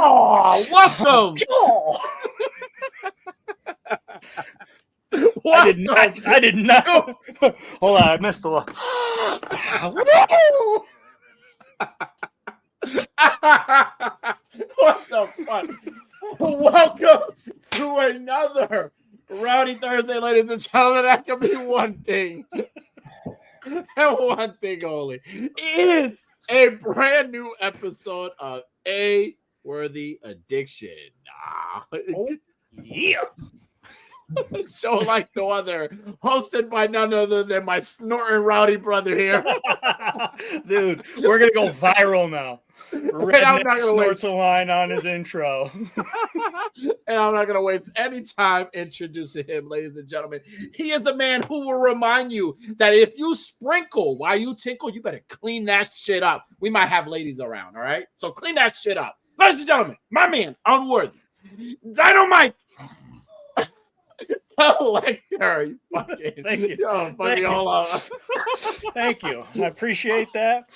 Oh, welcome. I did not. Hold on, I missed a lot. What the fuck? Welcome to another Rowdy Thursday, ladies and gentlemen. That can be one thing. And one thing only. It's a brand new episode of A Worthy Addiction. Yeah. Show like no other, hosted by none other than my snorting rowdy brother here. Dude, we're gonna go viral now. Redneck snorts a line on his intro. And I'm not gonna waste any time introducing him, ladies and gentlemen. He is the man who will remind you that if you sprinkle while you tinkle, you better clean that shit up. We might have ladies around, all right? So clean that shit up. Ladies and gentlemen, my man, Unworthy. Dynamite. Collector, you fucking, Thank you. Thank you. Thank you. I appreciate that.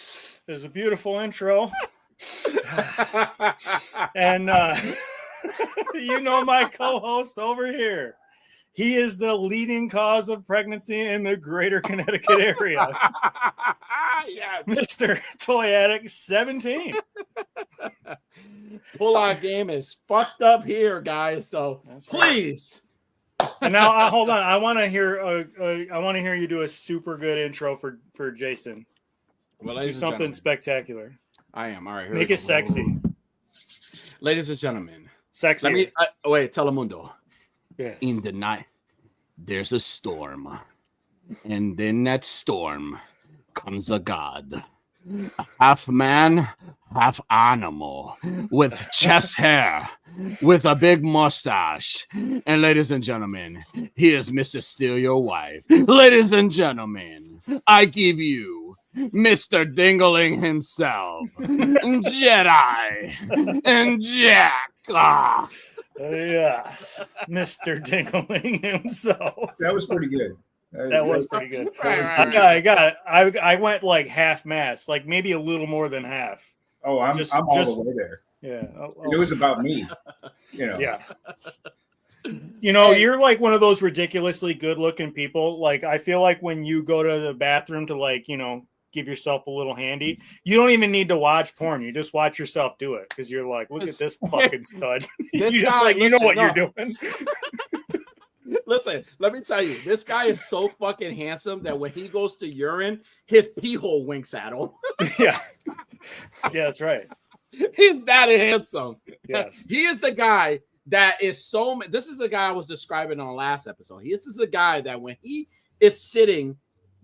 It was a beautiful intro. And you know my co-host over here. He is the leading cause of pregnancy in the greater Connecticut area. Yes. Mr. Toy Addict 17. Pull-out game is fucked up here, guys. So please. And now, hold on. I want to hear you do a super good intro for Jason. Well, do something spectacular. I am. All right. Make it sexy. Ladies and gentlemen. Sexy. Let me wait, Telemundo. Yes. In the night, there's a storm. And in that storm comes a god. Half man, half animal, with chest hair, with a big mustache. And ladies and gentlemen, he is Mr. Steal Your Wife. Ladies and gentlemen, I give you Mr. Dingling himself, Jedi, and Jack. Yes, Mr. Dingling himself. That was pretty good. That was pretty good. I got it. I went like half mast, like maybe a little more than half. Oh, I'm all the way there. Yeah. It was about me. Yeah. You're like one of those ridiculously good-looking people. Like, I feel like when you go to the bathroom to give yourself a little handy, you don't even need to watch porn. You just watch yourself do it because you're like, look at this fucking stud. You know what you're doing. Listen, let me tell you, this guy is so fucking handsome that when he goes to urine, his pee hole winks at him. Yeah. Yeah, that's right. He's that handsome. Yes. He is the guy that is so. This is the guy I was describing on last episode. This is the guy that when he is sitting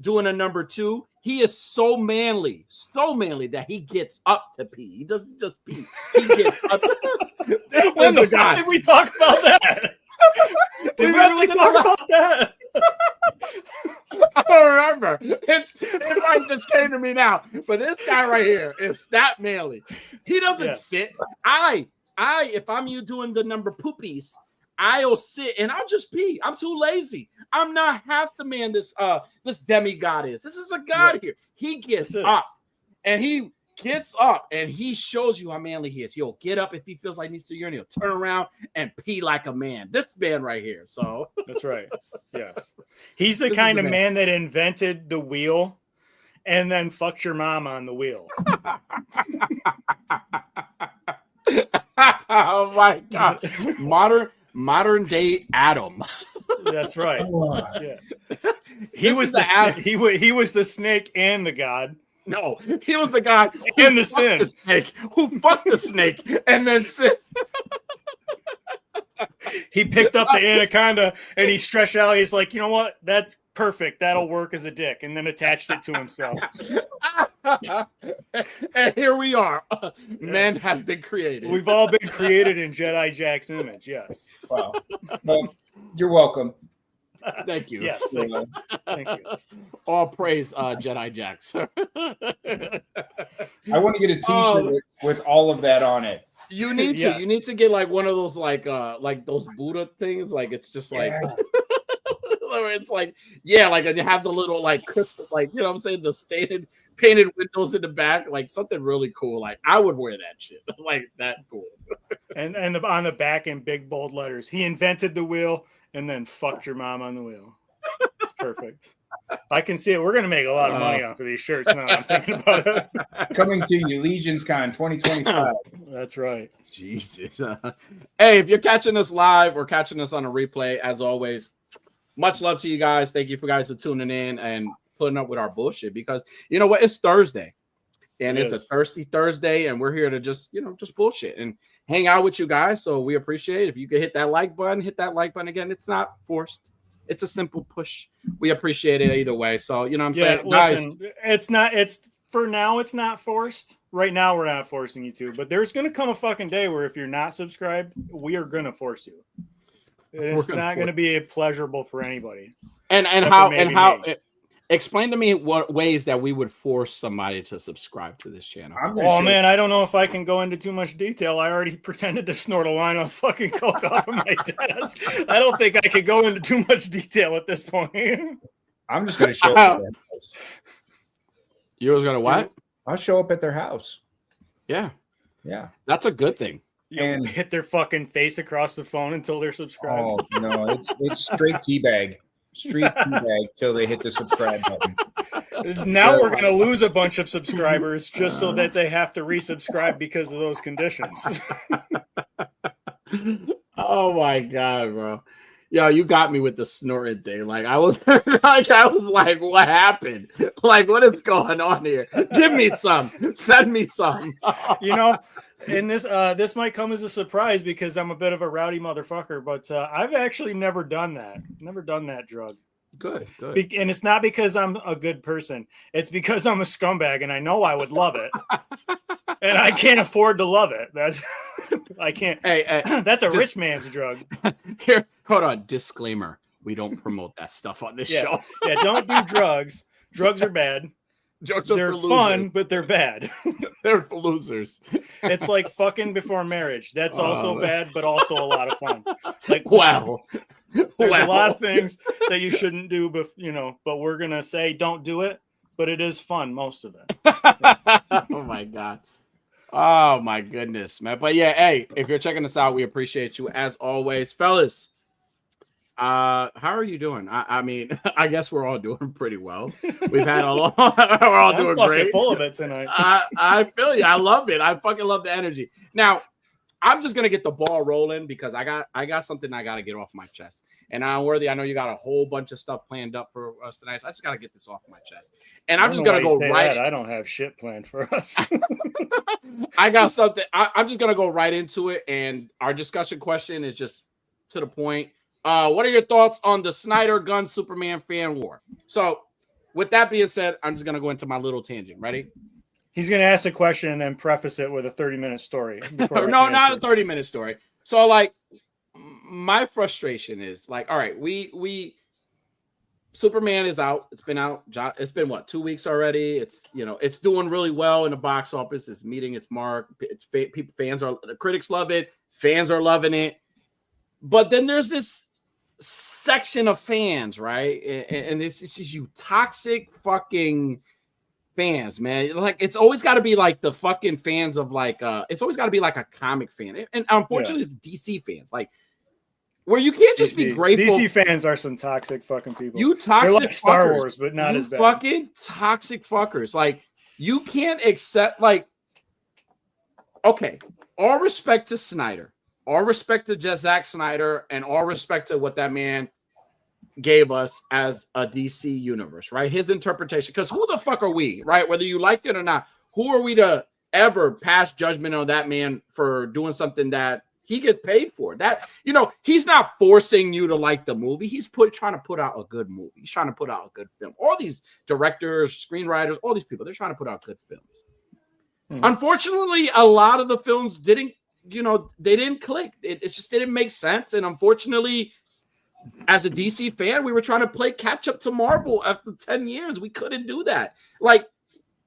doing a number two, he is so manly that he gets up to pee. He doesn't just pee. He gets up. When the fuck did we talk about that? Did we really talk about that? I don't remember. It might just came to me now. But this guy right here is that manly. He doesn't sit. If I'm you doing the number poopies, I'll sit and I'll just pee. I'm too lazy. I'm not half the man this demigod is. This is a god here. He gets up and he gets up and he shows you how manly he is. He'll get up if he feels like he needs to urinate. He'll turn around and pee like a man. This man right here. So that's right. Yes. He's the kind of man that invented the wheel and then fucked your mom on the wheel. Oh my God. Modern day Adam. That's right. Yeah. He was the snake and the god. No, he was the guy in the sin. The snake, who fucked the snake and then sin. He picked up the anaconda and he stretched out. He's like, you know what? That's perfect. That'll work as a dick. And then attached it to himself. And here we are. Man has been created. We've all been created in Jedi Jack's image. Yes. Wow. Well, you're welcome. Thank you. Yes. Thank you. All praise Jedi Jack, sir. I want to get a t-shirt with all of that on it. You need to. Yes. You need to get like one of those like those Buddha things. Like it's just like it's like like you have the little like crystal, like you know what I'm saying, the stated painted windows in the back, like something really cool. Like I would wear that shit. Like that cool. And on the back in big bold letters, he invented the wheel and then fucked your mom on the wheel. It's perfect. I can see it. We're gonna make a lot of money off of these shirts now. I'm thinking about it. Coming to you, Legions Con 2025. That's right. Jesus. Hey, if you're catching us live or catching us on a replay, as always, much love to you guys. Thank you for guys for tuning in and putting up with our bullshit, because you know what? It's Thursday. And it's a thirsty Thursday, and we're here to just bullshit and hang out with you guys. So we appreciate it. If you could hit that like button again. It's not forced. It's a simple push. We appreciate it either way. So, you know what I'm saying? Listen, guys, for now, it's not forced. Right now, we're not forcing you to, but there's going to come a fucking day where if you're not subscribed, we are going to force you. It's not going to be pleasurable for anybody. And how explain to me what ways that we would force somebody to subscribe to this channel. Oh man, I don't know if I can go into too much detail. I already pretended to snort a line of fucking coke off of my desk. I don't think I could go into too much detail at this point. I'm just going to show up at their house. You was going to what? I'll show up at their house. Yeah. Yeah. That's a good thing. And hit their fucking face across the phone until they're subscribed. Oh no, it's straight teabag. Street teabag till they hit the subscribe button. Now we're going to lose a bunch of subscribers just so that they have to resubscribe because of those conditions. Oh my god, bro. Yo, you got me with the snorting thing. Like I was like, what happened? Like, what is going on here? Give me some. Send me some. You know, and this might come as a surprise because I'm a bit of a rowdy motherfucker, but I've actually never done that. Never done that drug. Good. And it's not because I'm a good person. It's because I'm a scumbag and I know I would love it. And I can't afford to love it. I can't. Hey, that's a rich man's drug. Here, hold on. Disclaimer: we don't promote that stuff on this show. Yeah, don't do drugs. Drugs are bad. They're fun, but they're bad. They're for losers. It's like fucking before marriage. That's also bad, but also a lot of fun. Like, wow. There's a lot of things that you shouldn't do, but but we're gonna say don't do it. But it is fun, most of it. Oh my god. Oh my goodness, man. But yeah, hey, if you're checking us out, we appreciate you as always, fellas. How are you doing? I mean, I guess we're all doing pretty well. We've had a long. We're all doing great. Full of it tonight. I feel you. I love it. I fucking love the energy. Now, I'm just gonna get the ball rolling because I got something I gotta get off my chest. And Worthy, I know you got a whole bunch of stuff planned up for us tonight. So I just gotta get this off my chest. And I'm just gonna go right. I don't have shit planned for us. I got something. I'm just gonna go right into it. And our discussion question is just to the point. What are your thoughts on the Snyder Gunn Superman fan war? So, with that being said, I'm just gonna go into my little tangent. Ready? He's going to ask a question and then preface it with a 30-minute story. No, not a 30-minute story. So, like, my frustration is, like, all right, we Superman is out. It's been out. It's been, what, 2 weeks already? It's, it's doing really well in the box office. It's meeting its mark. The critics love it. Fans are loving it. But then there's this section of fans, right? And it's just you toxic fucking fans, man. Like, it's always got to be like the fucking fans of like it's always got to be like a comic fan, and unfortunately it's DC fans, like where you can't just be grateful. DC fans are some toxic fucking people. You toxic. They're like Star fuckers. Wars, but not as bad. Fucking toxic fuckers. Like, you can't accept, like, okay, all respect to Snyder, all respect to Zack Snyder, and all respect to what that man gave us as a DC universe, right? His interpretation, because who the fuck are we, right? Whether you liked it or not, who are we to ever pass judgment on that man for doing something that he gets paid for? That, he's not forcing you to like the movie. He's trying to put out a good movie. He's trying to put out a good film. All these directors, screenwriters, all these people, they're trying to put out good films. Unfortunately, a lot of the films didn't, they didn't click. It just didn't make sense. And unfortunately, as a DC fan, we were trying to play catch up to Marvel after 10 years. We couldn't do that. Like,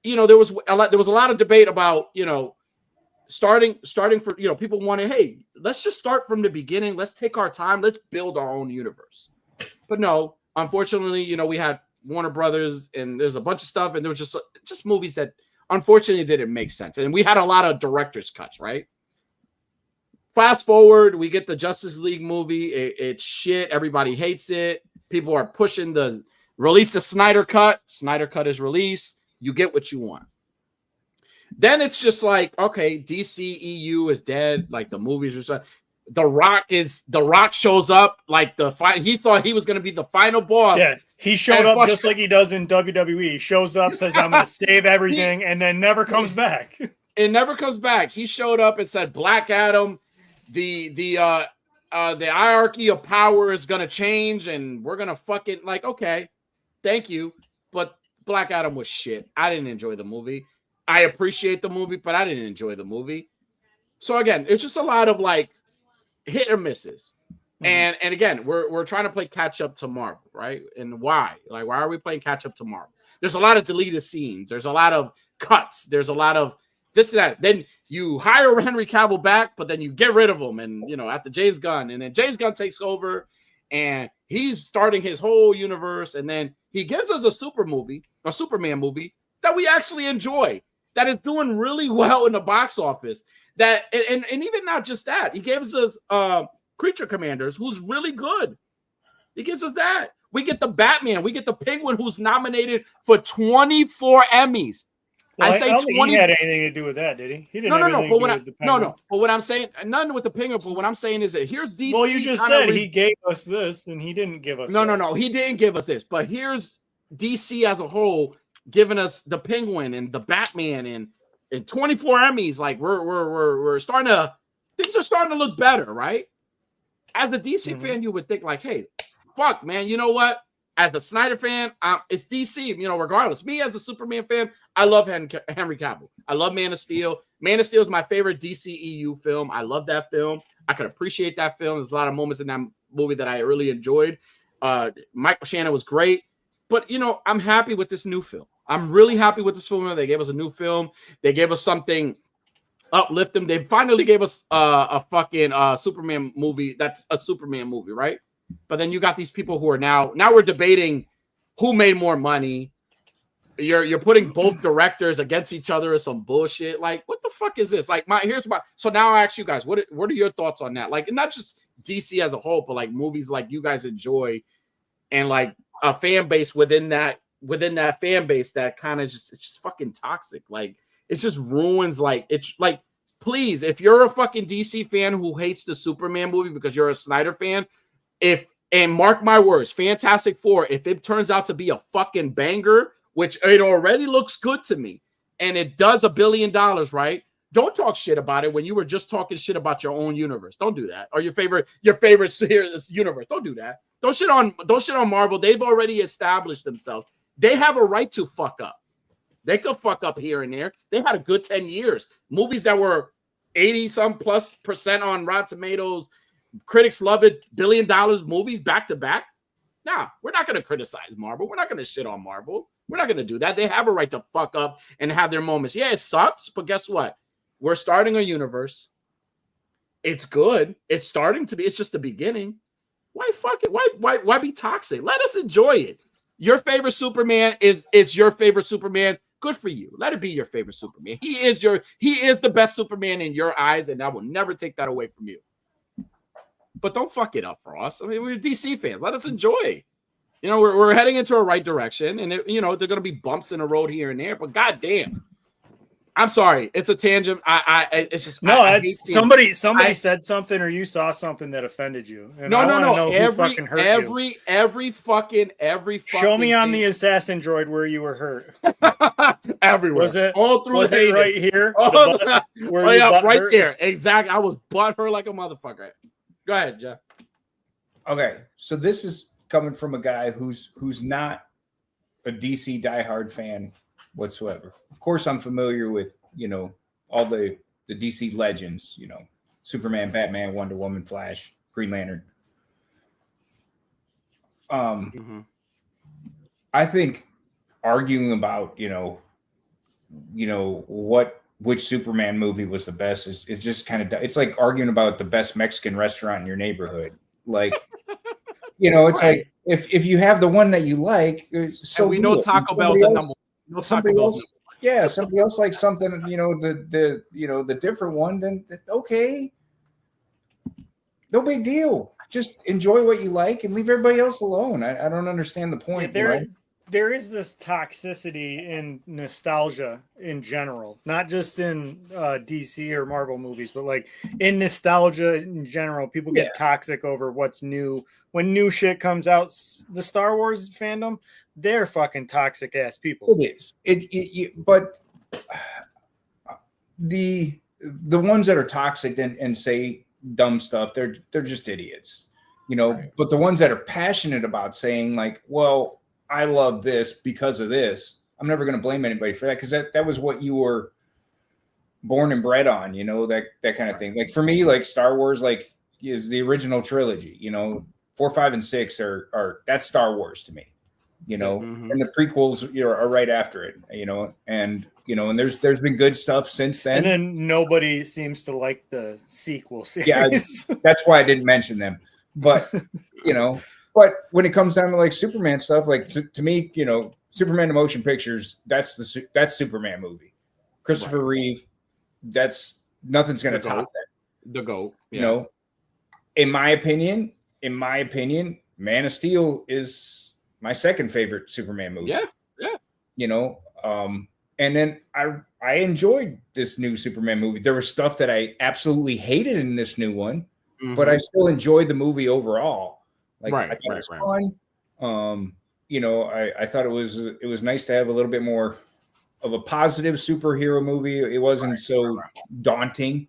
there was a lot of debate about, starting for, people wanted, hey, let's just start from the beginning. Let's take our time. Let's build our own universe. But no, unfortunately, we had Warner Brothers, and there's a bunch of stuff, and there was just movies that unfortunately didn't make sense. And we had a lot of director's cuts, right? Fast forward, we get the Justice League movie. It's shit. Everybody hates it. People are pushing the release the Snyder Cut. Snyder Cut is released. You get what you want. Then it's just like, okay, DCEU is dead. Like the movies are so. The Rock shows up like he thought he was going to be the final boss. Yeah, he showed up just like he does in WWE. He shows up, says I'm going to save everything, and then never comes back. It never comes back. He showed up and said Black Adam, the hierarchy of power is going to change, and we're going to fucking like, okay, thank you, but Black Adam was shit. I didn't enjoy the movie. I appreciate the movie, but I didn't enjoy the movie. So again, it's just a lot of like hit or misses. And again, we're trying to play catch up to Marvel, right? And why? Like, why are we playing catch up to Marvel? There's a lot of deleted scenes. There's a lot of cuts. There's a lot of this and that. Then you hire Henry Cavill back, but then you get rid of him. And after James Gunn, and then James Gunn takes over, and he's starting his whole universe. And then he gives us a Superman movie that we actually enjoy, that is doing really well in the box office. That and even not just that, he gives us Creature Commanders, who's really good. He gives us that. We get the Batman. We get the Penguin, who's nominated for 24 Emmys. Well, I don't think he had anything to do with that, did he? He didn't have anything to do with the Penguin. No. But what I'm saying, none with the Penguin. But what I'm saying is that here's DC. Well, you just said he gave us this, and he didn't give us. No. He didn't give us this. But here's DC as a whole giving us the Penguin and the Batman and 24 Emmys. Like we're starting to, things are starting to look better, right? As a DC fan, you would think like, hey, fuck, man, you know what? As a Snyder fan, it's DC, regardless. Me as a Superman fan, I love Henry Cavill. I love Man of Steel. Man of Steel is my favorite DCEU film. I love that film. I could appreciate that film. There's a lot of moments in that movie that I really enjoyed. Michael Shannon was great. But, I'm happy with this new film. I'm really happy with this film. They gave us a new film. They gave us something uplifting. They finally gave us a fucking Superman movie. That's a Superman movie, right? But then you got these people who are now we're debating who made more money. You're putting both directors against each other or some bullshit. Like, what the fuck is this? Like, so now I ask you guys, what are your thoughts on that? Like, and not just DC as a whole, but like movies like you guys enjoy, and like a fan base within that fan base that kind of it's just fucking toxic. Like, it just ruins, like, it's like, please, if you're a fucking DC fan who hates the Superman movie because you're a Snyder fan, and mark my words, Fantastic Four, if it turns out to be a fucking banger, which it already looks good to me, and it does $1 billion, right? Don't talk shit about it when you were just talking shit about your own universe. Don't do that. Or your favorite universe. Don't do that. Don't shit on Marvel. They've already established themselves. They have a right to fuck up. They could fuck up here and there. They had a good 10 years. Movies that were 80+ % on Rotten Tomatoes. Critics love it. $1 billion movies back to back. Nah, we're not going to criticize Marvel. We're not going to shit on Marvel. We're not going to do that. They have a right to fuck up and have their moments. Yeah, it sucks, but guess what? We're starting a universe. It's good. It's starting to be. It's just the beginning. Why fuck it? Why be toxic? Let us enjoy it. Your favorite Superman is your favorite Superman. Good for you. Let it be your favorite Superman. He is the best Superman in your eyes, and I will never take that away from you. But don't fuck it up for us. I mean, we're DC fans. Let us enjoy. We're heading into a right direction, and there are going to be bumps in the road here and there. But goddamn, I'm sorry, it's a tangent. It's just somebody said something, or you saw something that offended you. And no. Every fucking. Show me on the assassin droid where you were hurt. Everywhere. Was it all through? Was it right here? Right there. Exactly. I was butthurt like a motherfucker. Go ahead, Jeff. Okay, so this is coming from a guy who's not a DC diehard fan whatsoever. Of course, I'm familiar with all the DC legends. Superman, Batman, Wonder Woman, Flash, Green Lantern. I think arguing about which Superman movie was the best is just kind of, it's like arguing about the best Mexican restaurant in your neighborhood. Like, it's right. if you have the one that you like, so and we know Taco Bell's a number. No Taco Bell's. Yeah, somebody else likes something, the different one, then okay. No big deal. Just enjoy what you like and leave everybody else alone. I don't understand the point. There is this toxicity in nostalgia in general, not just in DC or Marvel movies, but like in nostalgia in general. People get toxic over what's new. When new shit comes out, the Star Wars fandom, they're fucking toxic ass people. It is. But the ones that are toxic and say dumb stuff, they're just idiots, Right. But the ones that are passionate about saying like, well, I love this because of this, I'm never going to blame anybody for that, because that was what you were born and bred on, that kind of thing. Like for me, like Star Wars, like is the original trilogy, 4, 5, and 6 are that's Star Wars to me, and the prequels are right after it, and there's been good stuff since then. And then nobody seems to like the sequel series. Yeah, that's why I didn't mention them. But but when it comes down to like Superman stuff, like to me, Superman the motion pictures, that's Superman movie. Christopher Reeve, that's nothing's going to top that. The GOAT. Yeah. In my opinion, Man of Steel is my second favorite Superman movie. Yeah. And then I enjoyed this new Superman movie. There was stuff that I absolutely hated in this new one, but I still enjoyed the movie overall. Like I thought it was fun. I thought it was nice to have a little bit more of a positive superhero movie. It wasn't so daunting,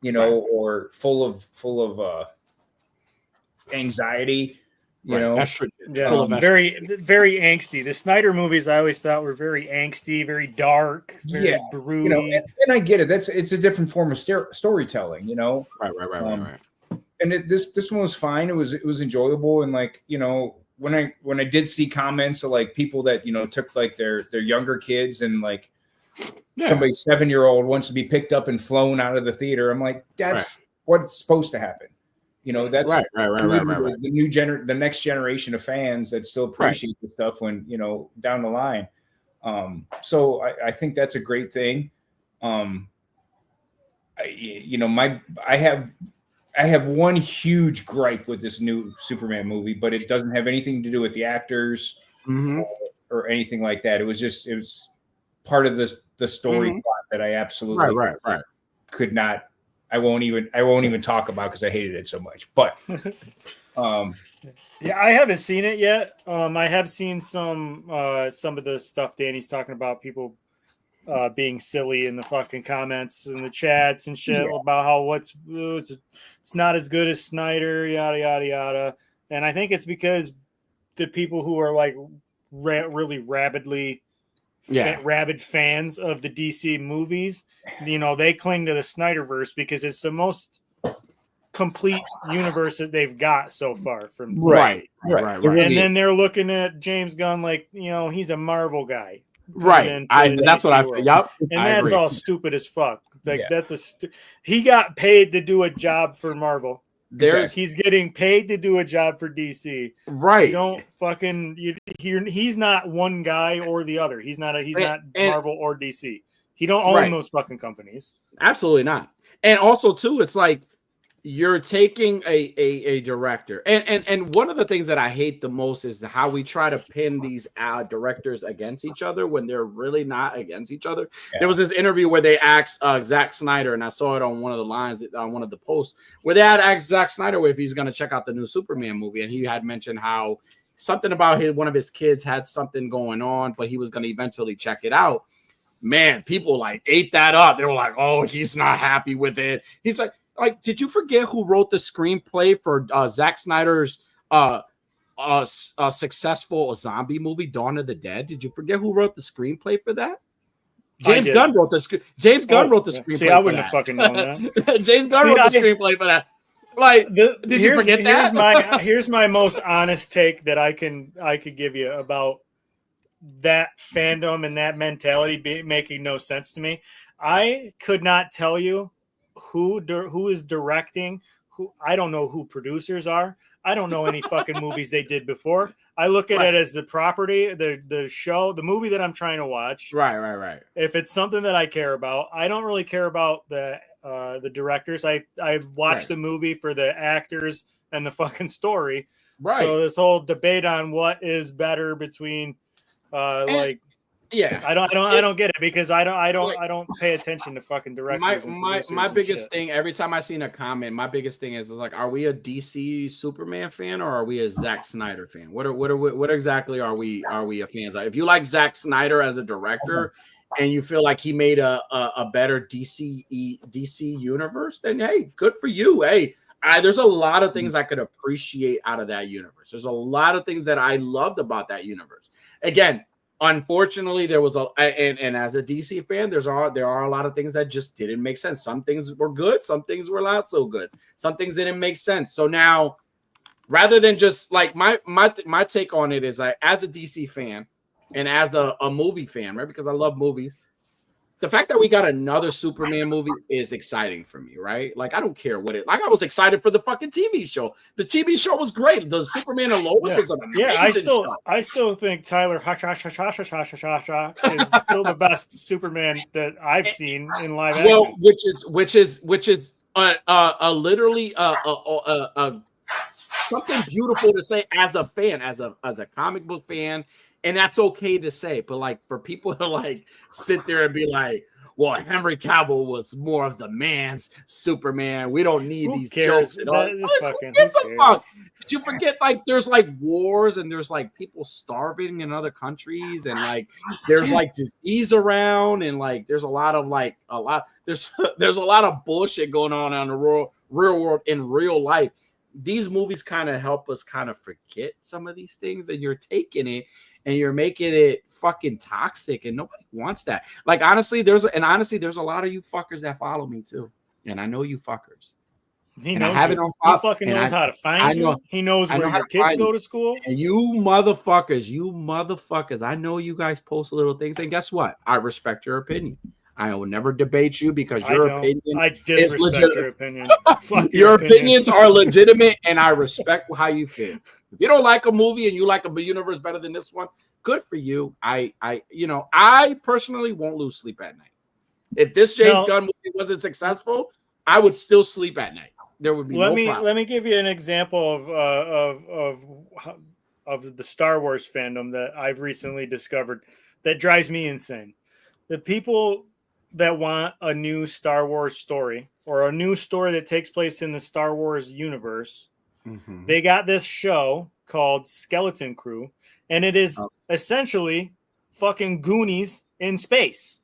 or full of anxiety. That's true. Very, very angsty. The Snyder movies I always thought were very angsty, very dark, very broody. And I get it. It's a different form of storytelling. Right. And this one was fine. It was enjoyable, and like when I did see comments of like people that took like their younger kids and like somebody's 7-year-old wants to be picked up and flown out of the theater, I'm like, that's what's supposed to happen. That's right. The next generation of fans that still appreciate the stuff when down the line. So I think that's a great thing. I have one huge gripe with this new Superman movie, but it doesn't have anything to do with the actors or anything like that. It was part of the story plot that I absolutely could not. I won't even talk about because I hated it so much. But yeah, I haven't seen it yet. I have seen some of the stuff Danny's talking about, people being silly in the fucking comments and the chats and shit about how it's not as good as Snyder, yada yada yada. And I think it's because the people who are like really rabid fans of the DC movies, they cling to the Snyderverse because it's the most complete universe that they've got so far from right. And then they're looking at James Gunn like he's a Marvel guy. Right. That's what I feel. Yep. And that's all stupid as fuck. Like he got paid to do a job for Marvel. He's getting paid to do a job for DC. Right. You don't fucking he's not one guy or the other. He's not Marvel or DC. He don't own those fucking companies. Absolutely not. And also too, it's like you're taking a director, and one of the things that I hate the most is how we try to pin these directors against each other when they're really not against each other. Yeah. There was this interview where they asked Zack Snyder, and I saw it on one of the lines on one of the posts where they had asked Zack Snyder if he's going to check out the new Superman movie, and he had mentioned how something about one of his kids had something going on, but he was going to eventually check it out. Man, people like ate that up. They were like, "Oh, he's not happy with it." He's like, did you forget who wrote the screenplay for Zack Snyder's successful zombie movie, Dawn of the Dead? Did you forget who wrote the screenplay for that? James Gunn wrote the screenplay. See, I wouldn't have fucking known that. James Gunn wrote the screenplay for that. Did you forget that? Here's my most honest take that I could give you about that fandom and that mentality making no sense to me. I could not tell you who is directing, I don't know who producers are. I don't know any fucking movies they did before. I look at it as the property, the show, the movie that I'm trying to watch. Right. If it's something that I care about, I don't really care about the directors. I watch the movie for the actors and the fucking story. Right. So this whole debate on what is better between I don't get it because I don't pay attention to fucking directors. My biggest thing every time I seen a comment, my biggest thing is like, are we a DC Superman fan or are we a Zack Snyder fan? What exactly are we a fans of? If you like Zack Snyder as a director and you feel like he made a better DC universe, then hey, good for you. Hey, there's a lot of things I could appreciate out of that universe. There's a lot of things that I loved about that universe. Again, unfortunately, there was and as a DC fan, there are a lot of things that just didn't make sense. Some things were good, some things were not so good. Some things didn't make sense. So now, rather than just like my take on it is like, as a DC fan and as a movie fan, right? Because I love movies. The fact that we got another Superman movie is exciting for me, right? Like, I don't care what it like. I was excited for the fucking TV show. The TV show was great. The Superman and Lois was an amazing show. I still think Tyler is still the best Superman that I've seen in live action. Well, which is literally something beautiful to say as a fan, as a comic book fan. And that's okay to say, but like for people to like sit there and be like, well, Henry Cavill was more of the man's Superman. We don't need these jokes and all. Fuck? Did you forget like there's like wars and there's like people starving in other countries and like there's like disease around and like there's a lot of there's a lot of bullshit going on in the real world in real life. These movies kind of help us kind of forget some of these things, and you're taking it and you're making it fucking toxic, and nobody wants that. Like, honestly, there's a lot of you fuckers that follow me too, and I know you fuckers. He knows he fucking knows how to find you. He knows where your kids go to school. And you motherfuckers, I know you guys post little things, and guess what? I respect your opinion. I will never debate you because your opinion is legitimate. Your opinion. Your opinions are legitimate, and I respect how you feel. If you don't like a movie and you like a universe better than this one, good for you. I personally won't lose sleep at night. If this James Gunn movie wasn't successful, I would still sleep at night. There would be no problem. Let me give you an example of the Star Wars fandom that I've recently discovered that drives me insane. The people that want a new Star Wars story or a new story that takes place in the Star Wars universe, they got this show called Skeleton Crew, and it is essentially fucking Goonies in space.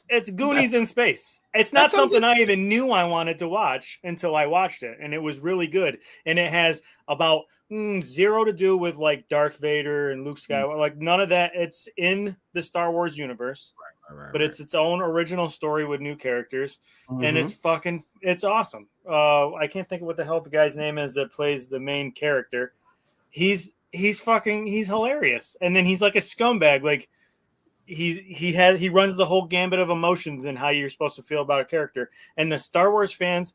It's Goonies in space. It's not something I even knew I wanted to watch until I watched it, and it was really good. And it has about zero to do with like Darth Vader and Luke Skywalker, like none of that. It's in the Star Wars universe. But it's its own original story with new characters, and it's awesome. I can't think of what the hell the guy's name is that plays the main character. He's hilarious, and then he's like a scumbag. Like he runs the whole gambit of emotions and how you're supposed to feel about a character. And the Star Wars fans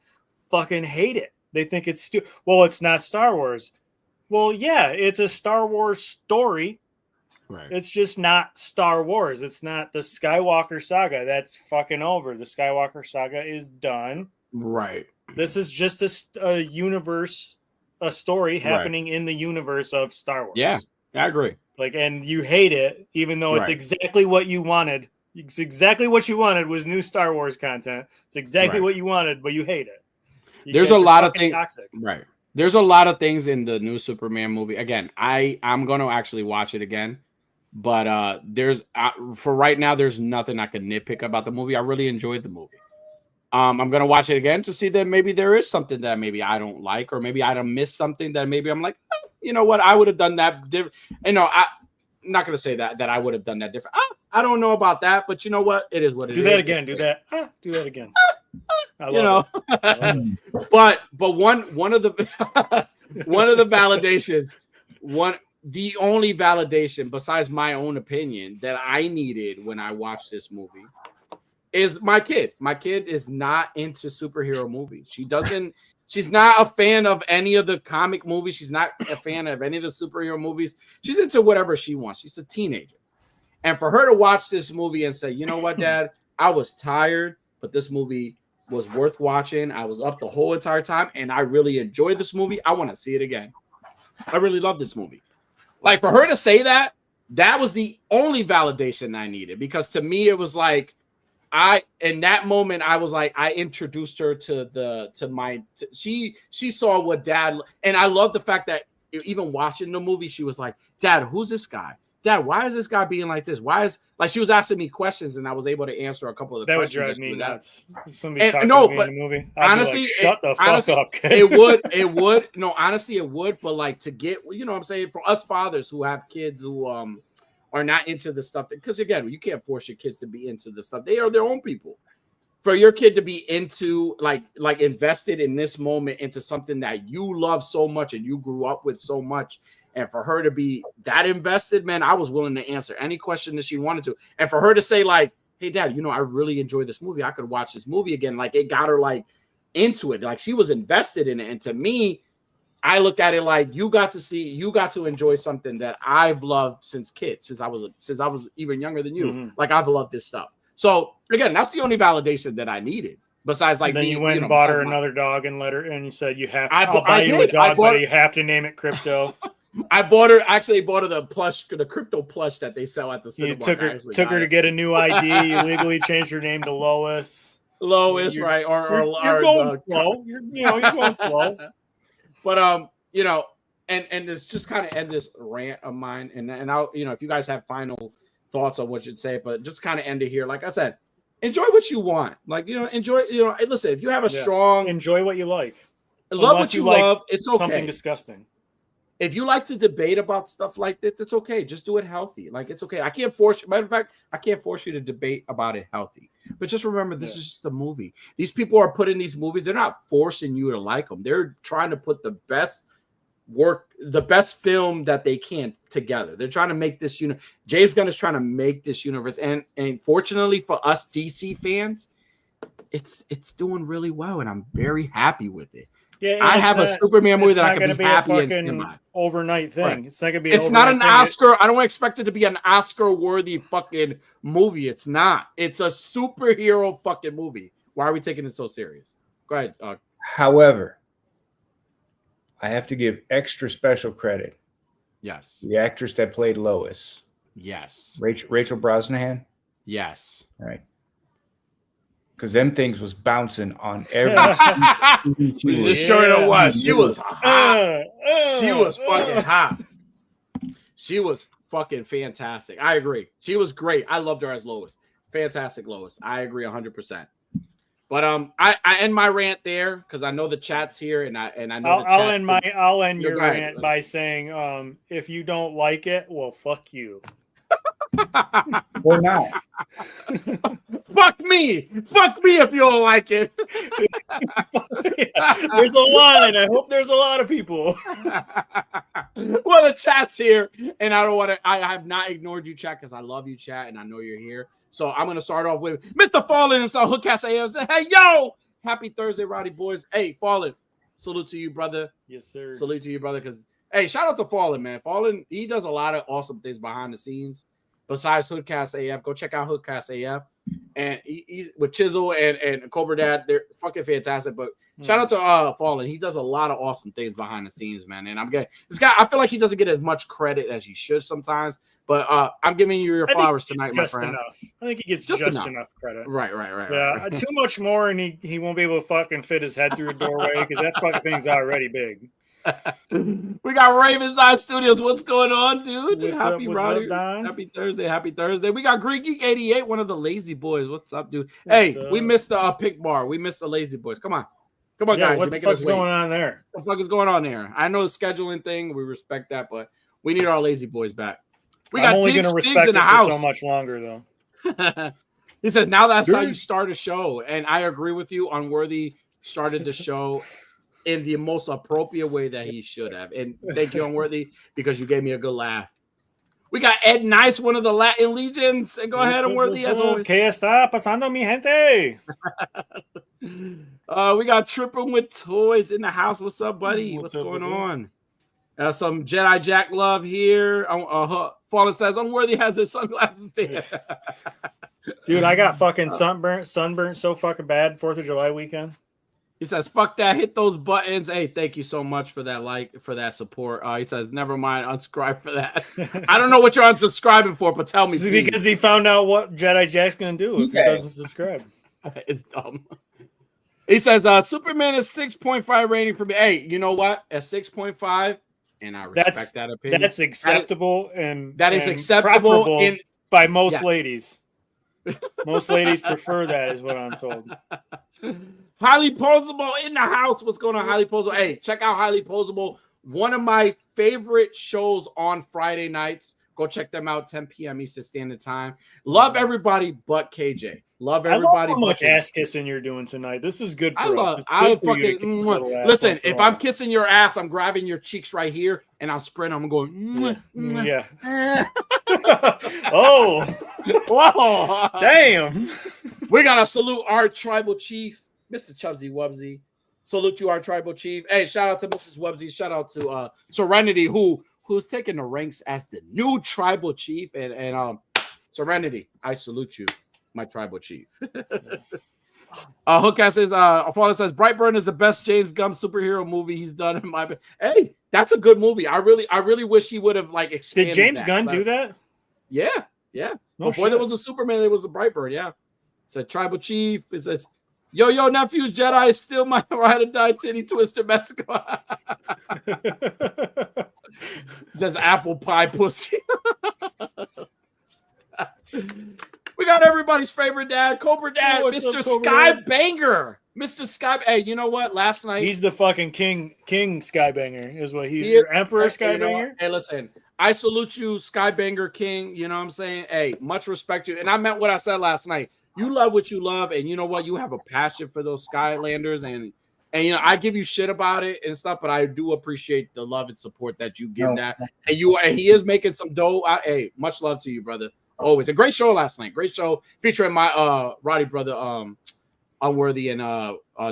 fucking hate it. They think it's stupid. Well, it's not Star Wars. Well, yeah, it's a Star Wars story. Right. It's just not Star Wars. It's not the Skywalker saga. That's fucking over. The Skywalker saga is done. Right. This is just a universe, a story happening in the universe of Star Wars. Yeah, I agree. Like, and you hate it, even though it's exactly what you wanted. It's exactly what you wanted was new Star Wars content. It's exactly what you wanted, but you hate it. There's a lot of things. Toxic. Right. There's a lot of things in the new Superman movie. Again, I'm going to actually watch it again. But there's for right now, there's nothing I can nitpick about the movie. I really enjoyed the movie. I'm gonna watch it again to see that maybe there is something that maybe I don't like, or maybe I don't miss something that maybe I'm like, you know what, I would have done that different. I'm not gonna say that I would have done that different. I don't know about that, but you know what, it is what it is. Do that again. Do that. Do that again. But one of the validations, the only validation besides my own opinion that I needed when I watched this movie is my kid. My kid is not into superhero movies. She's not a fan of any of the comic movies. She's not a fan of any of the superhero movies. She's into whatever she wants. She's a teenager. And for her to watch this movie and say, you know what, Dad, I was tired, but this movie was worth watching. I was up the whole entire time, and I really enjoyed this movie. I want to see it again. I really love this movie. Like, for her to say that, that was the only validation I needed, because to me, it was like, in that moment, I was like, I introduced her she saw what Dad, and I love the fact that even watching the movie, she was like, Dad, who's this guy? Dad, why is this guy being like this? Why is, like, she was asking me questions, and I was able to answer a couple of the questions. That would drive me nuts. Somebody talking no, to me but in the movie. I'd honestly, be like, shut the fuck up, kid. it would. No, honestly, it would. But like, to get, you know what I'm saying, for us fathers who have kids who are not into the stuff, because again, you can't force your kids to be into the stuff. They are their own people. For your kid to be into, like invested in this moment into something that you love so much and you grew up with so much, and for her to be that invested, man, I was willing to answer any question that she wanted to. And for her to say, like, hey, Dad, you know, I really enjoyed this movie. I could watch this movie again. Like, it got her like into it. Like, she was invested in it. And to me, I look at it like, you got to enjoy something that I've loved since I was even younger than you. Mm-hmm. Like, I've loved this stuff. So again, that's the only validation that I needed. Besides, like, and then you went and bought her another dog and you said, you have to, I'll buy you a dog, but you have to name it Crypto. I bought her the crypto plush that they sell at the cinema. You took her to get a new ID. You legally changed her name to Lois. Right? You're going slow. You're going slow. But and it's just kind of end this rant of mine, and I'll, if you guys have final thoughts on what you'd say, but just kind of end it here. Like I said, enjoy what you want. Like, enjoy. Listen, if you have a strong, enjoy what you like. Love what you love. It's okay. Something disgusting. If you like to debate about stuff like this, it's okay. Just do it healthy. Like, it's okay. I can't force you. Matter of fact, I can't force you to debate about it healthy. But just remember, this is just a movie. These people are putting these movies. They're not forcing you to like them. They're trying to put the best film that they can together. They're trying to make this James Gunn is trying to make this universe. And fortunately for us DC fans, it's doing really well, and I'm very happy with it. Yeah, I have a Superman movie that I can be happy and overnight thing. Right. It's not gonna be. It's not an Oscar. I don't expect it to be an Oscar-worthy fucking movie. It's not. It's a superhero fucking movie. Why are we taking it so serious? Go ahead. However, I have to give extra special credit. Yes. The actress that played Lois. Yes. Rachel Brosnahan. Yes. All right. Because them things was bouncing on every. Sure it was. She was hot. She was fucking hot. She was fucking fantastic. I agree. She was great. I loved her as Lois. Fantastic Lois. I agree 100%. But I end my rant there because I know the chat's here, and I know I'll end your rant by saying, if you don't like it, well, fuck you. Or not. Fuck me if you don't like it. There's a line. I hope there's a lot of people. Well, the chat's here, and I have not ignored you, chat, because I love you, chat, and I know you're here. So I'm gonna start off with Mr. Fallen himself, Hookcast AM. Say, hey, yo, happy Thursday, Rowdy boys. Hey, Fallen, salute to you, brother. Yes, sir. Salute to you, brother. Because hey, shout out to Fallen, man. Fallen, he does a lot of awesome things behind the scenes. Besides Hoodcast AF, go check out Hoodcast AF, and he's with Chisel and Cobra Dad. They're fucking fantastic. But shout out to Fallen. He does a lot of awesome things behind the scenes, man. And I'm getting this guy. I feel like he doesn't get as much credit as he should sometimes. But I'm giving you your flowers tonight, my friend. Enough. I think he gets just enough credit. Right. Yeah, right. Too much more, and he won't be able to fucking fit his head through a doorway because that fucking thing's already big. We got Raven's Eye Studios. What's going on, dude? What's Happy up, Rowdy. Happy Thursday. We got Greek Geek 88, one of the lazy boys. What's up, dude? We missed the pick bar. We missed the lazy boys. Come on, guys. What the fuck's going on there? What the fuck is going on there? I know the scheduling thing. We respect that, but we need our lazy boys back. We got Diggs in the house. So much longer though. He said, "Now that's how you start a show," and I agree with you. Unworthy started the show in the most appropriate way that he should have. And thank you, Unworthy, because you gave me a good laugh. We got Ed Nice, one of the Latin legions. And go ahead and worthy as always. ¿Qué está pasando, mi gente? We got Tripping with Toys in the house. What's up, buddy? What's going on? Some Jedi Jack love here. Fallen says Unworthy has his sunglasses there. Dude, I got fucking sunburnt so fucking bad 4th of July weekend. He says, fuck that, hit those buttons. Hey, thank you so much for that support. He says, never mind, unsubscribe for that. I don't know what you're unsubscribing for, but tell me. Because he found out what Jedi Jack's going to do if he doesn't subscribe. It's dumb. He says, Superman is 6.5 rating for me. Hey, you know what? At 6.5, and I respect that opinion. That's acceptable that is acceptable by most ladies. Most ladies prefer that, is what I'm told. Highly Posable in the house. What's going on, Highly Posable? Hey, check out Highly Posable. One of my favorite shows on Friday nights. Go check them out, 10 p.m. Eastern Standard Time. Love everybody but KJ. Love everybody. How much ass kissing you're doing tonight? This is good for us. Listen, if I'm kissing your ass, I'm grabbing your cheeks right here, and I'm spreading. I'm going. Yeah. Oh. Whoa. Damn. We gotta salute our tribal chief, Mr. Chubsy Wubsy. Salute you, our tribal chief. Hey, shout out to Mrs. Wubsy. Shout out to Serenity, who's taking the ranks as the new tribal chief. And Serenity, I salute you, my tribal chief. Yes. Hookass says, Father says, Brightburn is the best James Gunn superhero movie he's done in my. Hey, that's a good movie. I really wish he would have expanded. Did James Gunn do that? Yeah. No Before there was a Superman, there was a Brightburn. Yeah. Said tribal chief. It says, yo, nephew's Jedi is still my ride or die titty twister Mexico. It says apple pie pussy. We got everybody's favorite dad, Cobra Dad, Mr. Skybanger. Mr. Sky. Hey, you know what? Last night he's the fucking king Skybanger is what he's your Emperor Skybanger. You know, hey, listen, I salute you, Skybanger King. You know what I'm saying? Hey, much respect to you. And I meant what I said last night. You love what you love, and you know what? You have a passion for those Skylanders, and you know I give you shit about it and stuff, but I do appreciate the love and support that you give that. And he is making some dough. Hey, much love to you, brother. Always a great show last night. Great show featuring my Rowdy brother, Unworthy, and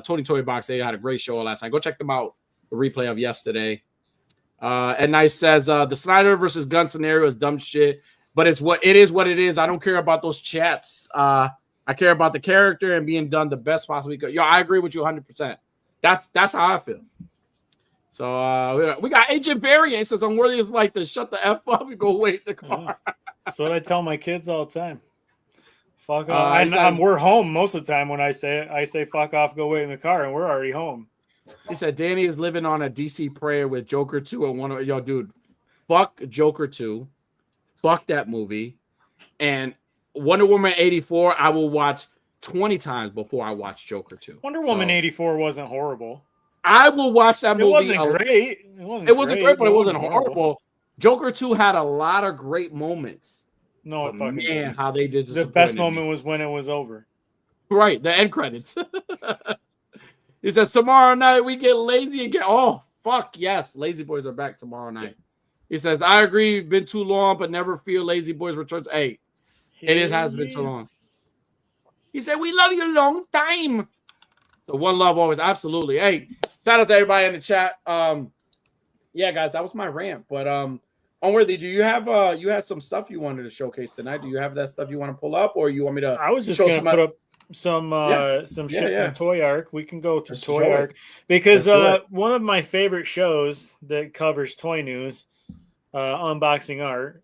Tony Toy Box. They had a great show last night. Go check them out. The replay of yesterday. And Nice says the Snyder versus Gunn scenario is dumb shit, but it is what it is. I don't care about those chats. I care about the character and being done the best possibly. Yo, I agree with you 100%. That's how I feel. So we got Agent Variant says Unworthy is like to shut the F up and go wait the car. That's what I tell my kids all the time. Fuck off. We're home most of the time when I say it. I say fuck off, go wait in the car, and we're already home. He said Danny is living on a DC prayer with Joker 2 and one of yo, dude. Fuck Joker 2. Fuck that movie. And Wonder Woman 84, I will watch 20 times before I watch Joker 2. Wonder Woman 84 wasn't horrible. I will watch that movie. It wasn't great. It wasn't great, but it wasn't horrible. Joker 2 had a lot of great moments. No, it fucking man, how they did the best moment was when it was over. Right, the end credits. He says tomorrow night we get lazy and get fuck yes, Lazy Boys are back tomorrow night. He says I agree, been too long, but never feel Lazy Boys returns. Hey, has been too long. He said we love you a long time. So one love always, absolutely. Hey, shout out to everybody in the chat. Yeah, guys, that was my rant. But Unworthy, do you have some stuff you wanted to showcase tonight? Do you have that stuff you want to pull up, or you want me to? I was just going to put up some shit from Toy Arc. We can go through Toy Arc because one of my favorite shows that covers toy news, Unboxing Art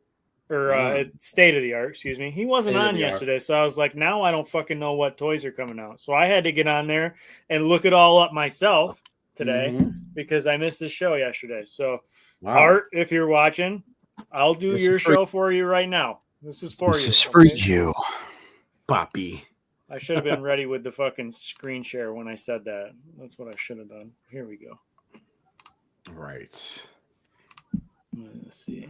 or State of the Art, excuse me. He wasn't on yesterday, so I was like, now I don't fucking know what toys are coming out. So I had to get on there and look it all up myself today because I missed this show yesterday. So Art, if you're watching, I'll do your show for you right now. This is for you. This is for you, Poppy. I should have been ready with the fucking screen share when I said that. That's what I should have done. Here we go. All right. Let's see.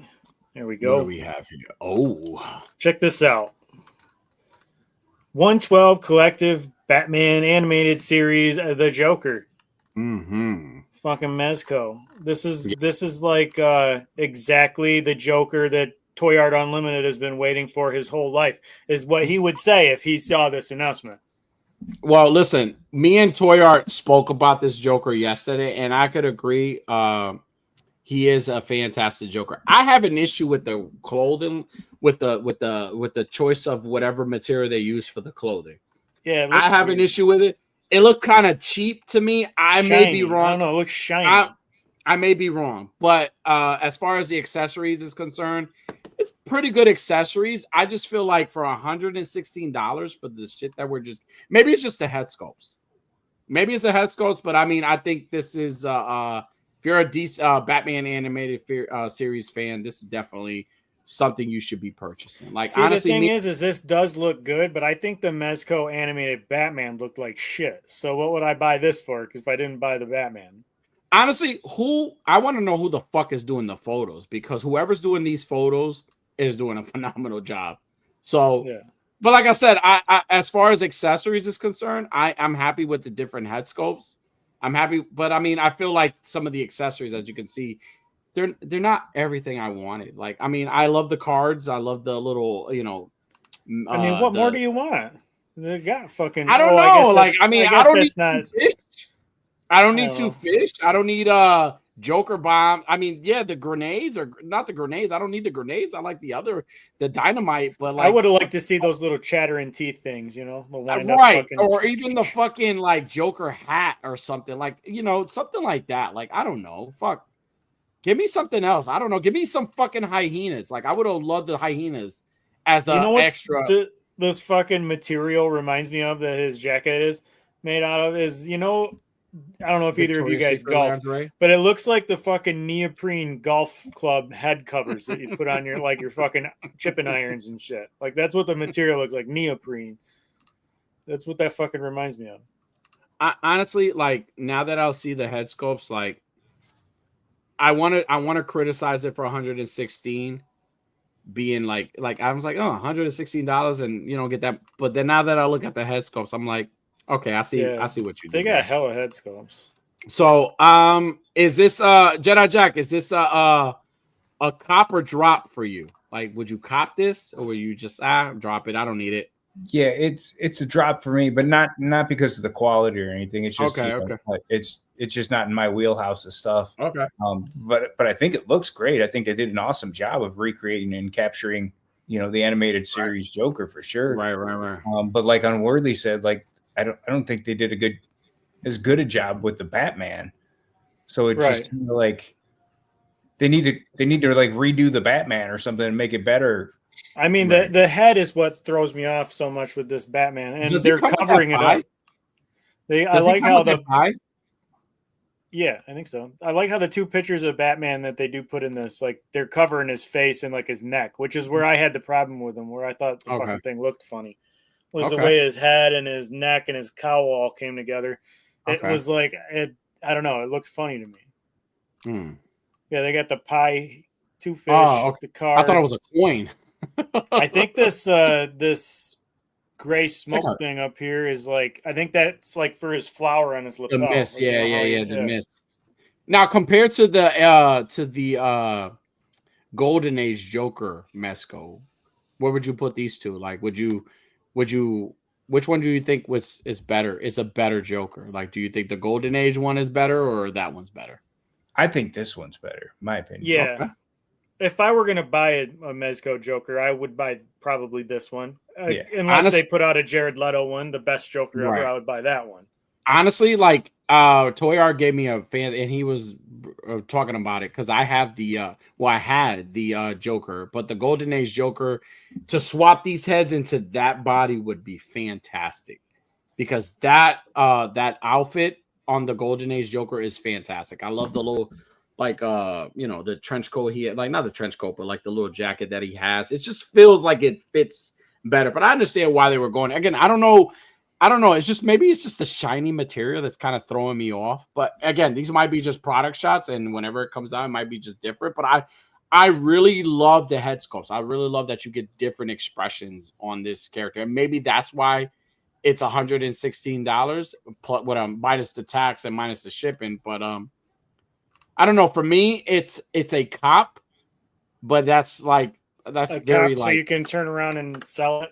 There we go. What do we have here? Oh. Check this out. 112 Collective Batman animated series, The Joker. Mm-hmm. Fucking Mezco. This is like exactly the Joker that Toy Art Unlimited has been waiting for his whole life, is what he would say if he saw this announcement. Well, listen, me and Toy Art spoke about this Joker yesterday, and I could agree. He is a fantastic Joker. I have an issue with the clothing, with the choice of whatever material they use for the clothing. Yeah, I have an issue with it. It looked kind of cheap to me. I may be wrong. I don't know. It looks shiny. I may be wrong, but as far as the accessories is concerned, it's pretty good accessories. I just feel like for $116 for the shit that we're just, maybe it's just the head sculpts. Maybe it's a head sculpts, but I mean, I think this is if you're a DC, Batman animated series fan, this is definitely something you should be purchasing. Like, see, honestly, the thing is this does look good, but I think the Mezco animated Batman looked like shit. So what would I buy this for? Because if I didn't buy the Batman, honestly, I want to know who the fuck is doing the photos, because whoever's doing these photos is doing a phenomenal job. So, yeah. But like I said, I as far as accessories is concerned, I'm happy with the different head sculpts. I'm happy, but I mean, I feel like some of the accessories, as you can see, they're not everything I wanted. Like, I mean, I love the cards. I love the little, I mean, what more do you want? They got fucking. I don't know. I don't need fish. I don't need two fish. I don't need Joker bomb. I mean, yeah, the grenades are not the grenades. I don't need the grenades. I like the dynamite. But like, I would have liked to see those little chattering teeth things, the right? Or even the fucking like Joker hat or something, like something like that. Like, I don't know. Fuck, give me something else. I don't know. Give me some fucking hyenas. Like, I would have loved the hyenas as the extra. This fucking material reminds me of that his jacket is made out of is I don't know if either of you guys golf, but it looks like the fucking neoprene golf club head covers that you put on your fucking chipping irons and shit. Like, that's what the material looks like, neoprene. That's what that fucking reminds me of. Honestly, like, now that I'll see the head sculpts, like, I want to criticize it for 116 being like I was like, oh, $116 and get that. But then now that I look at the head sculpts, I'm like, okay, I see what you do. They got hella head sculpts. So, is this Jedi Jack? Is this a cop or drop for you? Like, would you cop this, or will you just drop it? I don't need it. Yeah, it's a drop for me, but not because of the quality or anything. It's just okay. It's just not in my wheelhouse of stuff. Okay. But I think it looks great. I think they did an awesome job of recreating and capturing, the animated series Joker for sure. Right. But like Unworthy said, like, I don't think they did as good a job with the Batman. So it's just like they need to like redo the Batman or something and make it better. I mean, the head is what throws me off so much with this Batman, and they're covering it up. I like how yeah, I think so. I like how the two pictures of Batman that they do put in this, like, they're covering his face and like his neck, which is where I had the problem with him, where I thought the fucking thing looked funny. Was the way his head and his neck and his cowl all came together. It was like, I don't know, it looked funny to me. Yeah, they got the pie, two fish, the car. I thought it was a coin. I think this gray smoke thing up here is like, I think that's like for his flower on his lapel. The mist, the mist. Now, compared to the Golden Age Joker Mezco, where would you put these two? Like, which one do you think is better? It's a better Joker. Like, do you think the Golden Age one is better or that one's better? I think this one's better, in my opinion. Yeah. Okay. If I were going to buy a Mezco Joker, I would buy probably this one. Unless they put out a Jared Leto one, the best Joker ever, I would buy that one. Honestly, like, Toy Art gave me a fan, and he was talking about it because I have I had the Joker, but the Golden Age Joker, to swap these heads into that body would be fantastic, because that outfit on the Golden Age Joker is fantastic. I love the little, like, the trench coat he had, like, not the trench coat, but like the little jacket that he has. It just feels like it fits better. But I understand why they were going. Again, I don't know. It's just, maybe it's just the shiny material that's kind of throwing me off. But again, these might be just product shots, and whenever it comes out, it might be just different. But I really love the head sculpts. I really love that you get different expressions on this character, and maybe that's why it's $116 minus the tax and minus the shipping. But I don't know. For me, it's a cop, but that's like That's a very cap so like you can turn around and sell it.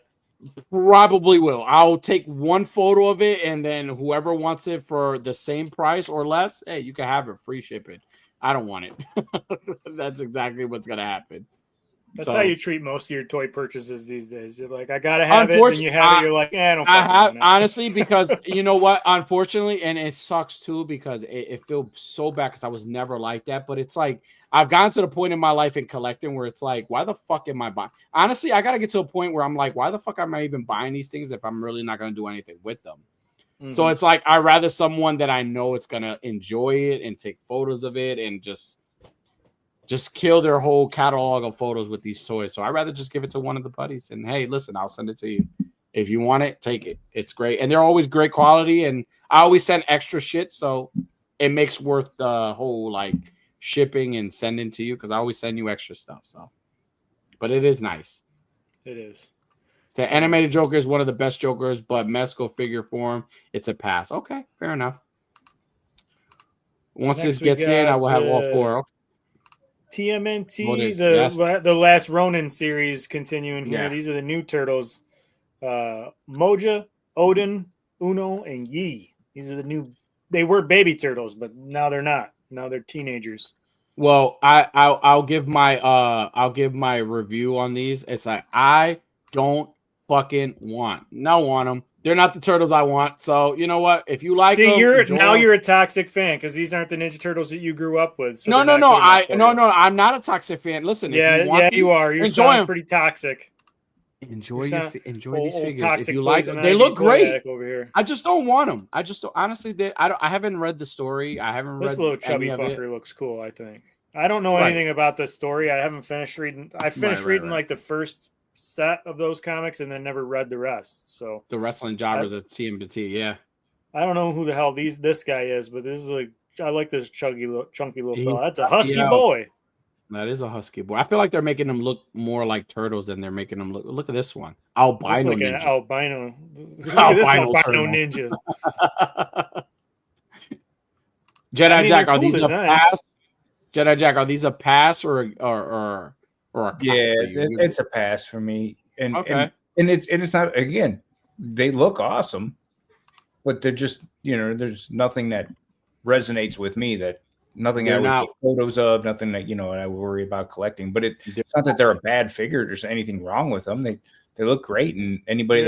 probably will. I'll take one photo of it, and then whoever wants it for the same price or less, hey, you can have it free shipping. I don't want it. That's exactly what's gonna happen. That's how you treat most of your toy purchases these days. You're like, I gotta have it. Then you have it. You're like, I don't. I have want it. honestly because you know what? Unfortunately, and it sucks too because it feels so bad because I was never like that. But it's like I've gotten to the point in my life in collecting where it's like, why the fuck am I buying? Honestly, I gotta get to a point where I'm like, why the fuck am I even buying these things if I'm really not gonna do anything with them? Mm-hmm. So it's like I'd rather someone that I know it's gonna enjoy it and take photos of it and just kill their whole catalog of photos with these toys. So I'd rather just give it to one of the buddies and hey, listen, I'll send it to you. If you want it, take it. It's great. And they're always great quality. And I always send extra shit. So it makes worth the whole like shipping and sending to you because I always send you extra stuff. So, but it is nice. It is. The animated Joker is one of the best Jokers, but Mezco figure form, it's a pass. Okay, fair enough. Once this gets in, I will have all four. Okay. TMNT, the last Ronin series continuing here. Yeah. These are the new turtles. Moja, Odin, Uno, and Yi. These are the new. They were baby turtles, but now they're not. Now they're teenagers. Well, I'll give my review on these. It's like I don't fucking want them. They're not the turtles I want. So you know what? If you like them, you're a toxic fan because these aren't the Ninja Turtles that you grew up with. So no. I'm not a toxic fan. Listen, you are. You sound pretty toxic. Enjoy these figures if you like them. They look great over here. I just don't want them. I just don't, honestly. I haven't read the story. I haven't read. This little chubby fucker looks cool. I think. I don't know anything about this story. I haven't finished reading. I finished reading like the first set of those comics and then never read the rest. So the wrestling jobbers of TMNT, yeah. I don't know who the hell this guy is, but this is like I like this chunky little fella. That's a husky boy. That is a husky boy. I feel like they're making them look more like turtles than they're making them look. Look at this one, albino like ninja. Albino ninja. Jedi Jack, are these a pass? Jedi Jack, are these a pass or a it's a pass for me. And it's not, again, they look awesome, but they're just, there's nothing that resonates with me nothing I would take photos of, nothing that, I worry about collecting, but it's not that they're a bad figure. There's anything wrong with them. They look great. And anybody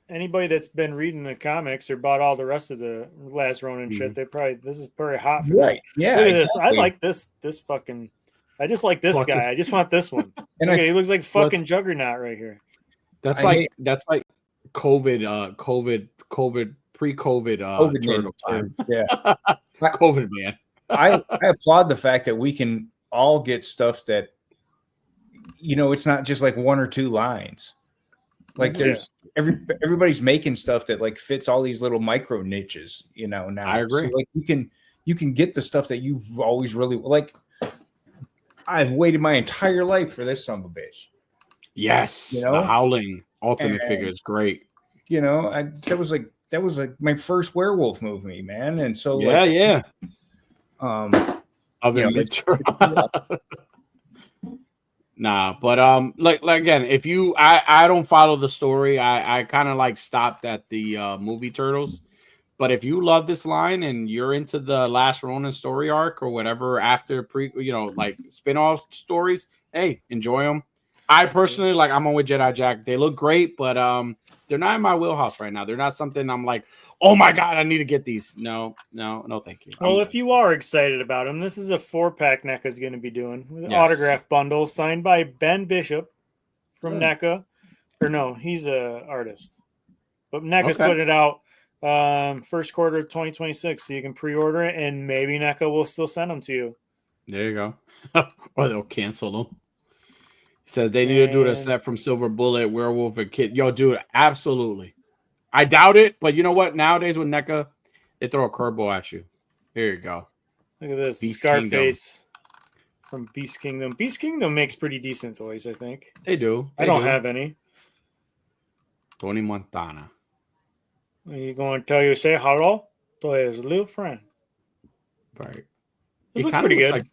anybody that's been reading the comics or bought all the rest of the last Ronin shit, this is pretty hot for them. Yeah. Look at this. I like this fucking, I just like this guy. I just want this one. And he looks like fucking Juggernaut right here. That's like COVID pre-COVID turtle time. Yeah. COVID man. I applaud the fact that we can all get stuff that, it's not just like one or two lines. Like there's everybody's making stuff that like fits all these little micro niches, now. I agree. So like you can get the stuff that you've always really like. I've waited my entire life for this son of a bitch. Yes, the Howling Ultimate figure is great. That was like my first werewolf movie, man. And so Nah, but like again, if I don't follow the story, I kind of like stopped at the movie Turtles. But if you love this line and you're into the last Ronin story arc or whatever after like spin-off stories, hey, enjoy them. I personally I'm on with Jedi Jack. They look great, but they're not in my wheelhouse right now. They're not something I'm like, oh my god, I need to get these. No, thank you. Well, if you are excited about them, this is a 4-pack NECA's going to be doing with an autograph bundle signed by Ben Bishop from NECA. Or no, he's a artist, but NECA's putting it out first quarter of 2026, so you can pre-order it, and maybe NECA will still send them to you. There you go, or they'll cancel them. Said they need to do the set from Silver Bullet, Werewolf, and Kid. Yo, dude, absolutely. I doubt it, but you know what? Nowadays with NECA, they throw a curveball at you. Here you go. Look at this. Beast Scarface from Beast Kingdom. Beast Kingdom makes pretty decent toys, I think. They do. I don't have any. Tony Montana. Are you going to say hello to his little friend? Right. This looks pretty good.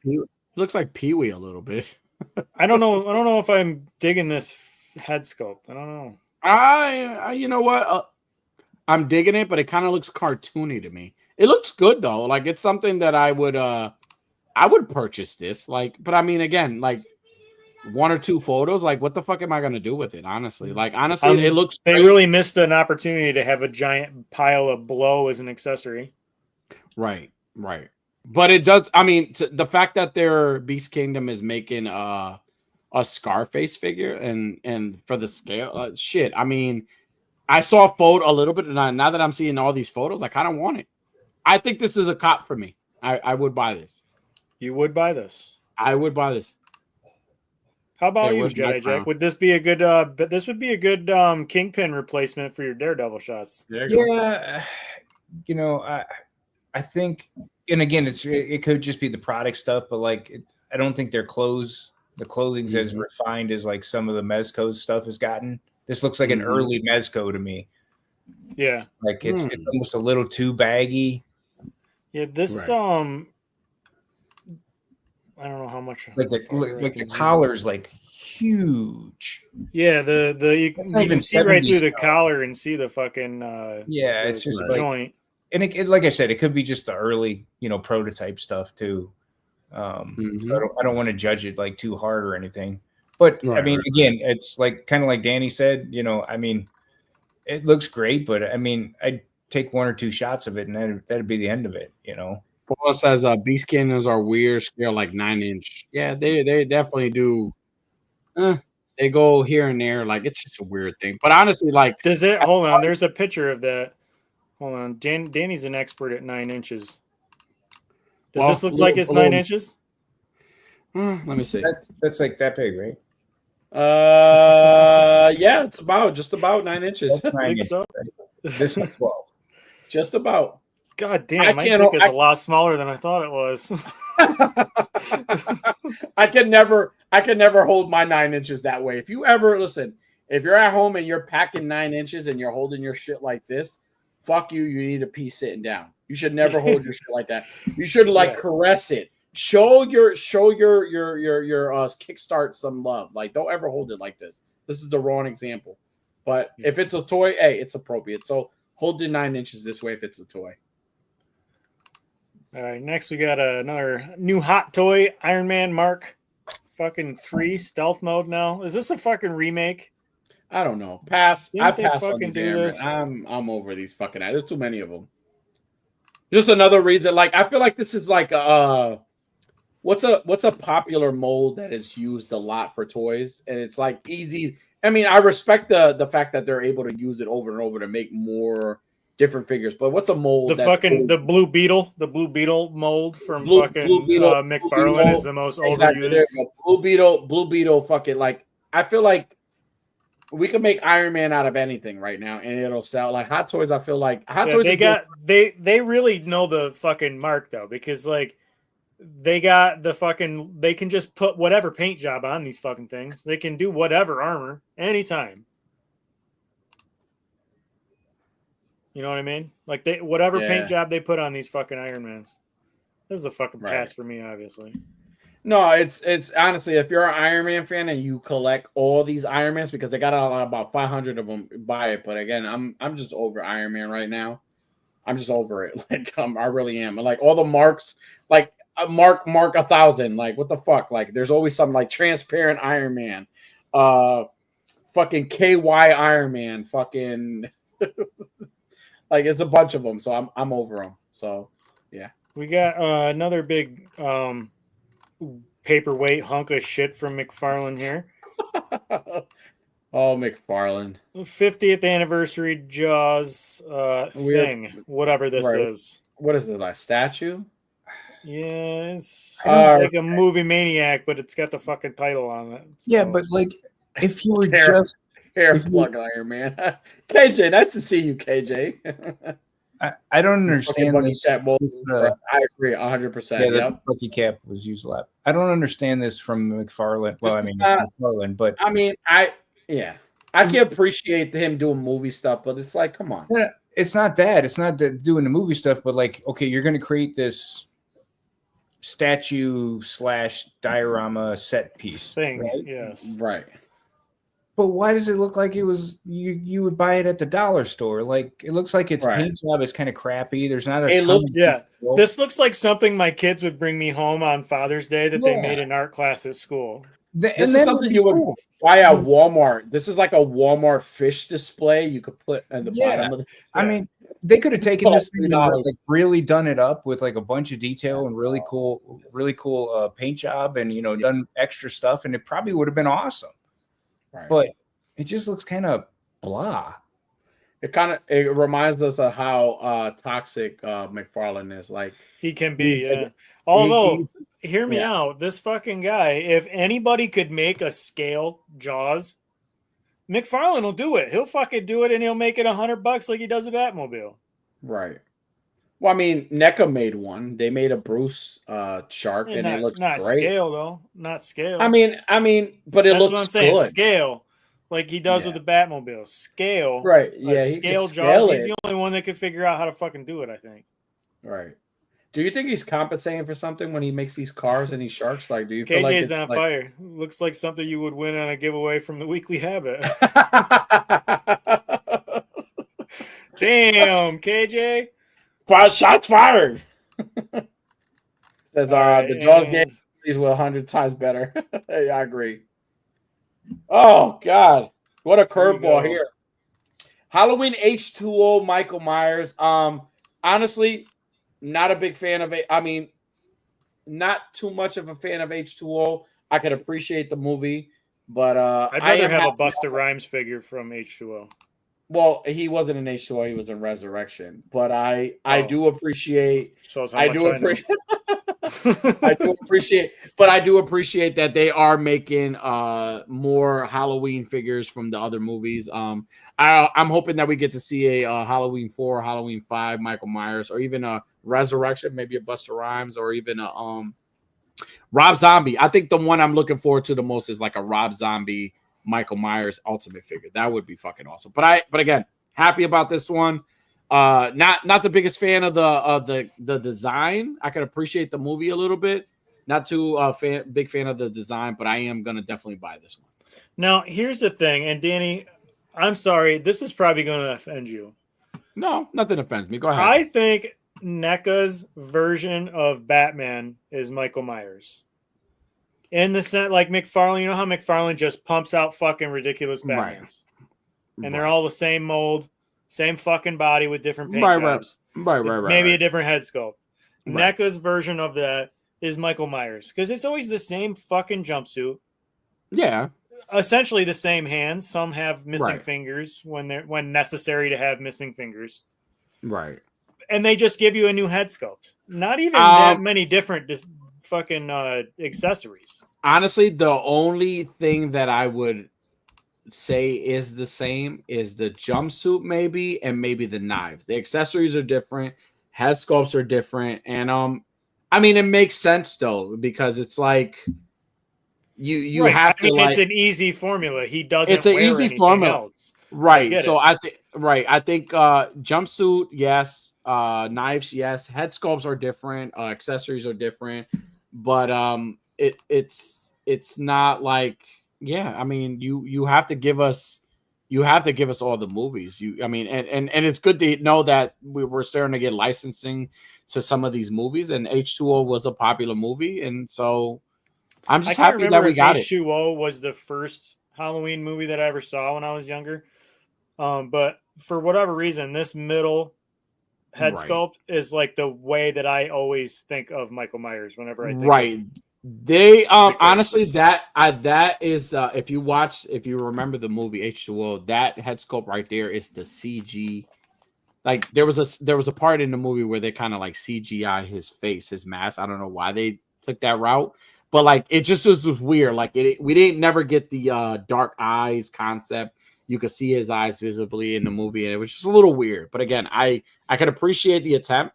Looks like Pee-wee a little bit. I don't know. I don't know if I'm digging this head sculpt. I don't know. You know what? I'm digging it, but it kind of looks cartoony to me. It looks good though. Like it's something that I would purchase this. Like, but I mean, again, like one or two photos. Like, what the fuck am I gonna do with it? Honestly, it looks. They great. really missed an opportunity to have a giant pile of blow as an accessory. Right. But it does. I mean, the fact that their Beast Kingdom is making a Scarface figure and for the scale, shit. I mean, I saw a photo a little bit, and now that I'm seeing all these photos, I kind of want it. I think this is a cop for me. I would buy this. You would buy this. I would buy this. How about you, Jedi Jack? Would this be a good? But this would be a good Kingpin replacement for your Daredevil shots. Yeah, you know, I think, and again, it could just be the product stuff, but like, I don't think the clothing's as refined as like some of the Mezco stuff has gotten. This looks like an early Mezco to me. Yeah, like it's almost a little too baggy. Yeah, this I don't know how much. Like the collar's like huge. Yeah, you can see right through the collar and see the fucking it's just the joint. And it, like I said, it could be just the early, prototype stuff too. So I don't want to judge it like too hard or anything. But I mean, again, it's like kind of like Danny said, I mean, it looks great, but I mean, I'd take one or two shots of it, and that'd be the end of it, Paul says Beast Kingdoms are weird scale, like 9-inch. Yeah, they definitely do. They go here and there, like it's just a weird thing. But honestly, like, does it? Hold on, there's a picture of that. Hold on, Danny's an expert at 9 inches. Does this look like it's 9 inches? Let me see. That's like that big, right? Yeah, it's just about 9 inches. That's 9 inches, right? This is 12. Just about. God damn, my dick is a lot smaller than I thought it was. I can never hold my 9 inches that way. If you ever if you're at home and you're packing 9 inches and you're holding your shit like this, fuck you. You need to pee sitting down. You should never hold your shit like that. You should caress it. Show your kickstart some love. Like, don't ever hold it like this. This is the wrong example. But if it's a toy, hey, it's appropriate. So hold your 9 inches this way if it's a toy. All right, next we got another new hot toy, Iron Man Mark fucking 3 stealth mode now. Is this a fucking remake? I don't know. Pass. I pass on fucking these do this. I'm over these fucking ads. There's too many of them. Just another reason. Like, I feel like this is like what's a popular mold that is used a lot for toys, and it's like easy. I mean, I respect the fact that they're able to use it over and over to make more different figures, but what's a mold? The Blue Beetle mold from McFarlane is the most overused. Blue Beetle fucking, like, I feel like we can make Iron Man out of anything right now and it'll sell. Like Hot Toys, I feel like they really know the fucking mark though, because like they can just put whatever paint job on these fucking things. They can do whatever armor anytime. You know what I mean? Like whatever paint job they put on these fucking Iron Mans. This is a fucking pass for me, obviously. No, it's honestly, if you're an Iron Man fan and you collect all these Iron Mans, because they got about 500 of them, buy it. But again, I'm just over Iron Man right now. I'm just over it. Like I really am. Like all the marks, like mark 1,000. Like what the fuck? Like there's always something like transparent Iron Man, fucking KY Iron Man, fucking. Like it's a bunch of them, so I'm over them. So yeah, we got another big paperweight hunk of shit from McFarlane here. Oh, McFarlane. 50th anniversary Jaws thing, whatever this is. What is it, like a statue? Yeah, it's like a movie Maniac, but it's got the fucking title on it. So. Yeah, but like if you were just hair plug Iron Man. KJ, nice to see you, KJ. I don't understand this. I agree 100%. Yeah, the Bucky cap was used a lot. I don't understand this from McFarlane. Well, McFarlane, but I mean, I can appreciate him doing movie stuff, but it's like, come on. It's not that. It's not doing the movie stuff, but like, okay, you're going to create this statue / diorama set piece Thing, right? yes. Right. But why does it look like it was you would buy it at the dollar store? Like it looks like its paint job is kind of crappy. There's not a It ton looks of This looks like something my kids would bring me home on Father's Day that they made in art class at school. This is something you would buy at Walmart. This is like a Walmart fish display you could put at the bottom of the. I mean, they could have taken this thing and like really done it up with like a bunch of detail and really cool paint job and done extra stuff, and it probably would have been awesome. Right. But it just looks kind of blah. It reminds us of how toxic McFarlane is. Like he can be. Yeah. Although, hear me out. This fucking guy, if anybody could make a scale Jaws, McFarlane will do it. He'll fucking do it, and he'll make it $100 like he does a Batmobile. Right. Well, I mean, NECA made one. They made a Bruce shark, and it looks not great. Scale though, not scale. I mean, but it That's looks what I'm saying. good. Scale, like he does with the Batmobile. Scale, right? Yeah, scale Jaws. He's the only one that could figure out how to fucking do it. I think. Right. Do you think he's compensating for something when he makes these cars and these sharks? Like, do you feel KJ's on fire? Looks like something you would win on a giveaway from the Weekly Habit. Damn, KJ. Shots fired. Says the Jaws game is 100 times better. Hey, I agree. Oh God, what a curveball here. Halloween H2O Michael Myers. Honestly, not a big fan of it. I mean, not too much of a fan of H2O. I could appreciate the movie, but I'd rather have a Busta Rhymes figure from H2O. Well, he wasn't in H2O; he was in Resurrection. But I do appreciate. I do appreciate that they are making more Halloween figures from the other movies. I'm hoping that we get to see a Halloween 4, Halloween 5, Michael Myers, or even a Resurrection, maybe a Busta Rhymes, or even a Rob Zombie. I think the one I'm looking forward to the most is like a Rob Zombie Michael Myers Ultimate figure. That would be fucking awesome. But again, happy about this one. Not the biggest fan of the design. I can appreciate the movie a little bit. Not too big fan of the design, but I am gonna definitely buy this one. Now, here's the thing, and Danny, I'm sorry, this is probably gonna offend you. No, nothing offends me. Go ahead. I think NECA's version of Batman is Michael Myers. In the sense, like McFarlane, you know how McFarlane just pumps out fucking ridiculous Batmans, and they're all the same mold, same fucking body with different paint jobs, maybe a different head sculpt. NECA's version of that is Michael Myers because it's always the same fucking jumpsuit. Yeah, essentially the same hands. Some have missing fingers when necessary to have missing fingers. Right, and they just give you a new head sculpt. Not even that many different fucking accessories. Honestly, the only thing that I would say is the same is the jumpsuit, maybe, and maybe the knives. The accessories are different, head sculpts are different, and I mean, it makes sense though because it's like you have to. It's an easy formula. He doesn't. It's an easy formula, else. right? So I think jumpsuit, yes, knives, yes, head sculpts are different, accessories are different. But it's not like I mean you have to give us all the movies. I mean and it's good to know that we're starting to get licensing to some of these movies, and H2O was a popular movie, and so I'm just happy that we got H2O was the first Halloween movie that I ever saw when I was younger. But for whatever reason, this middle head sculpt is like the way that I always think of Michael Myers whenever I think of they honestly that is if you remember the movie H2O, that head sculpt right there is the CG. Like there was a part in the movie where they kind of like CGI his face, his mask. I don't know why they took that route, but like it just was weird. Like we didn't never get the dark eyes concept. You could see his eyes visibly in the movie, and it was just a little weird. But again, I could appreciate the attempt.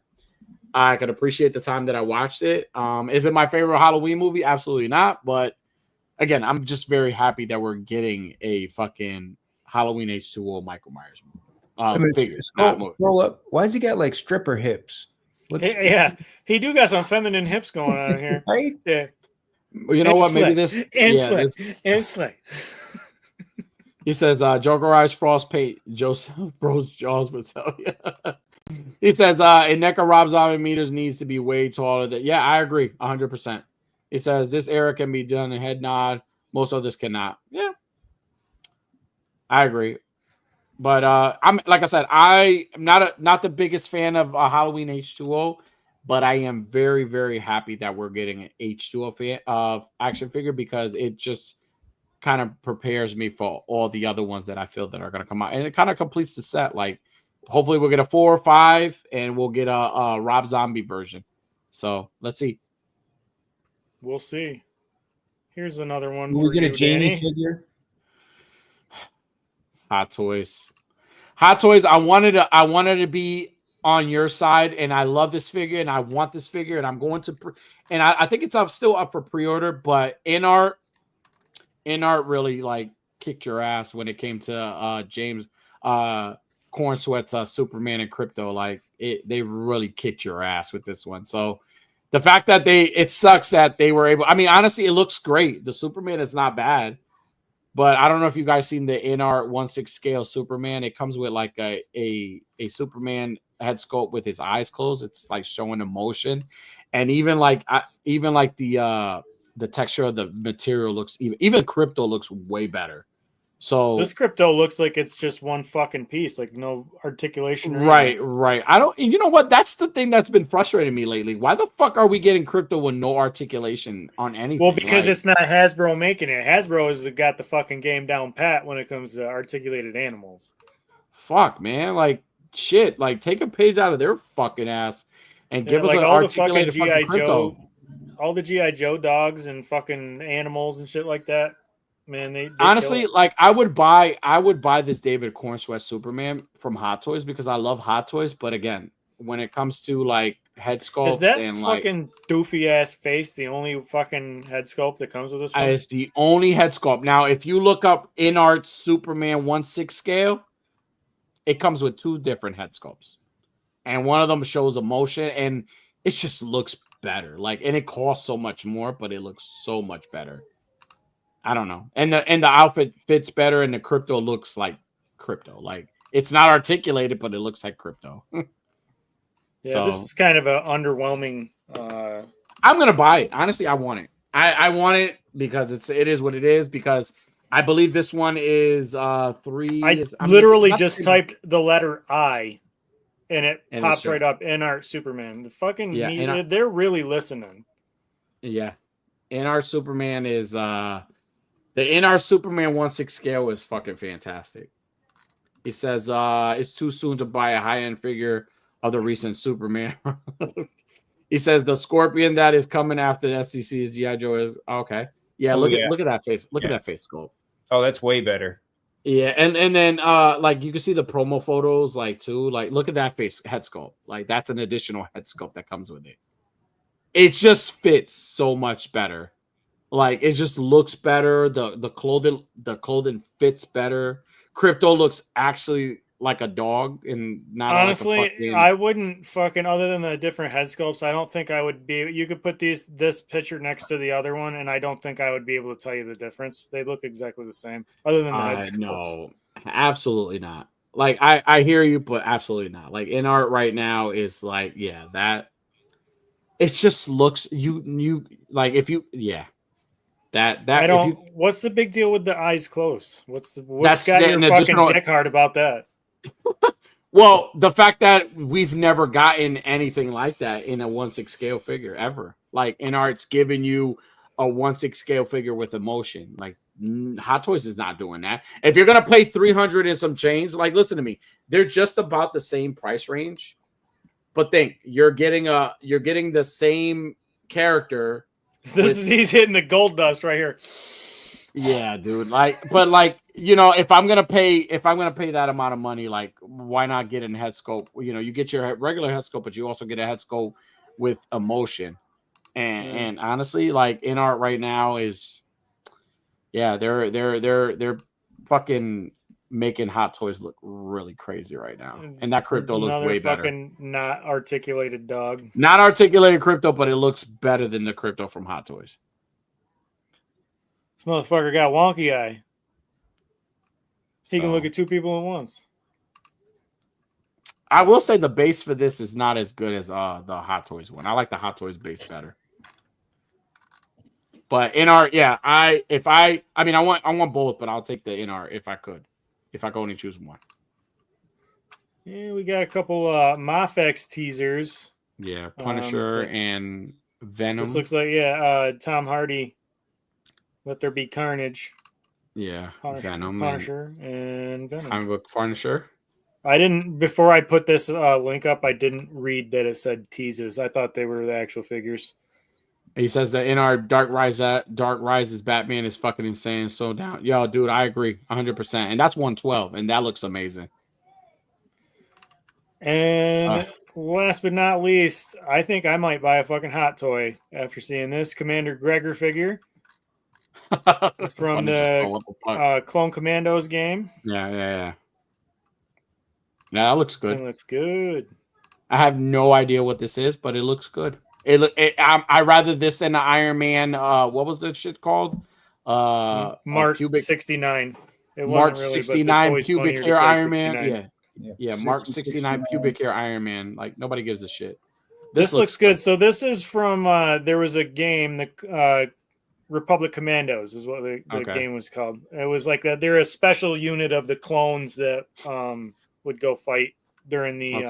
I could appreciate the time that I watched it. Is it my favorite Halloween movie? Absolutely not. But again, I'm just very happy that we're getting a fucking Halloween H2O Michael Myers movie. Figures, scroll up. Why has he got like stripper hips? Yeah, he do got some feminine hips going on here. Right? Yeah. You know what? Maybe this. Slay. He says, Joker Eyes Frost Paint, Joseph Bros Jaws Mattel. Yeah. He says, and NECA Rob Zombie meters needs to be way taller than. Yeah, I agree 100%. He says, this era can be done in head nod. Most others cannot. Yeah. I agree. But I'm like I said, I am not the biggest fan of Halloween H2O, but I am very, very happy that we're getting an H2O action figure because it just kind of prepares me for all the other ones that I feel that are going to come out, and it kind of completes the set. Like, hopefully, we'll get a 4 or 5, and we'll get a Rob Zombie version. So let's see. We'll see. Here's another one. Will we get a Jamie figure? Hot Toys. I wanted to be on your side, and I love this figure, and I want this figure, and I'm going to, and I think it's still up for pre-order. But In Art really like kicked your ass when it came to James Corn Sweat's Superman and Crypto. Like they really kicked your ass with this one. So the fact that it sucks that they were able. I mean, honestly, it looks great. The Superman is not bad. But I don't know if you guys seen the InArt 1/6 scale Superman. It comes with like a Superman head sculpt with his eyes closed. It's like showing emotion, and even like the texture of the material looks even Crypto looks way better. So this Crypto looks like it's just one fucking piece, like no articulation. Right. I don't. You know what? That's the thing that's been frustrating me lately. Why the fuck are we getting Crypto with no articulation on anything? Well, because it's not Hasbro making it. Hasbro has got the fucking game down pat when it comes to articulated animals. Fuck, man. Like shit. Like take a page out of their fucking ass and give us like an all the articulated fucking GI Crypto. Joe, all the GI Joe dogs and fucking animals and shit like that. Man, they honestly like I would buy this David Cornsweat Superman from Hot Toys because I love Hot Toys. But again, when it comes to like head sculpt, is that and fucking doofy ass face the only fucking head sculpt that comes with this one? It's the only head sculpt. Now, if you look up InArt Superman 1/6 scale, it comes with 2 different head sculpts, and one of them shows emotion, and it just looks better. Like, and it costs so much more, but it looks so much better. I don't know. And the outfit fits better, and the Crypto looks like Crypto. Like it's not articulated, but it looks like Crypto. Yeah, so, this is kind of an underwhelming. I'm gonna buy it. Honestly, I want it. I want it because it is what it is. Because I believe this one is 3. I literally just typed the letter I, and it pops right up. InArt Superman. The fucking they're really listening. Yeah, InArt Superman is the InArt Superman 1/6 scale is fucking fantastic. He says it's too soon to buy a high-end figure of the recent Superman. He says the Scorpion that is coming after the SCC's G.I. Joe is okay. Yeah, look at that face. Look at that face sculpt. Oh, that's way better. Yeah, and then like you can see the promo photos like too. Like look at that face head sculpt. Like that's an additional head sculpt that comes with it. It just fits so much better. Like it just looks better. The clothing fits better. Crypto looks actually like a dog and not honestly. Like a fucking... I wouldn't fucking other than the different head sculpts. I don't think I would be. You could put this picture next to the other one, and I don't think I would be able to tell you the difference. They look exactly the same, other than the head sculpts. No, absolutely not. Like I hear you, but absolutely not. Like InArt right now is like that. It just looks you like if you That I don't. What's the big deal with the eyes closed? What's got your fucking dick hard about that? Well, the fact that we've never gotten anything like that in a 1/6 scale figure ever. Like InArt's giving you a 1/6 scale figure with emotion. Like Hot Toys is not doing that. If you're gonna pay 300 and some change, like listen to me, they're just about the same price range. But think you're getting the same character. He's hitting the gold dust right here. Yeah, dude. But if I'm gonna pay that amount of money, like, why not get a head sculpt? You know, you get your regular head sculpt, but you also get a head sculpt with emotion. And honestly, like InArt right now is, they're fucking making Hot Toys look really crazy right now, and that crypto looks Another way better. fucking not articulated dog. Not articulated crypto, but it looks better than the crypto from Hot Toys. This motherfucker got wonky eye. He can So, look at two people at once. I will say the base for this is not as good as the Hot Toys one. I like the Hot Toys base better. But NR, yeah, I want both, but I'll take the NR if I could only choose one. Yeah, we got a couple Mafex teasers. Yeah, Punisher and Venom. This looks like Tom Hardy. Let There Be Carnage. Yeah, Punisher and Venom. Comic book Punisher. I didn't before I put this link up. I didn't read that it said teases. I thought they were the actual figures. He says that in our Dark Rises Batman is fucking insane. So down, yo, dude, I agree 100%, and that's 112, and that looks amazing. And last but not least, I think I might buy a fucking hot toy after seeing this Commander Gregor figure from the Clone Commandos game. Yeah, that looks good. It looks good. I have no idea what this is, but it looks good. I rather this than the Iron Man. What was that shit called? Mark 69. It Mark wasn't really, 69 pubic hair Iron 69. Man. Yeah. Mark 69 pubic hair Iron Man. Like nobody gives a shit. This looks good. So this is from there was a game, the Republic Commandos is what the game was called. It was like they're a special unit of the clones that would go fight during the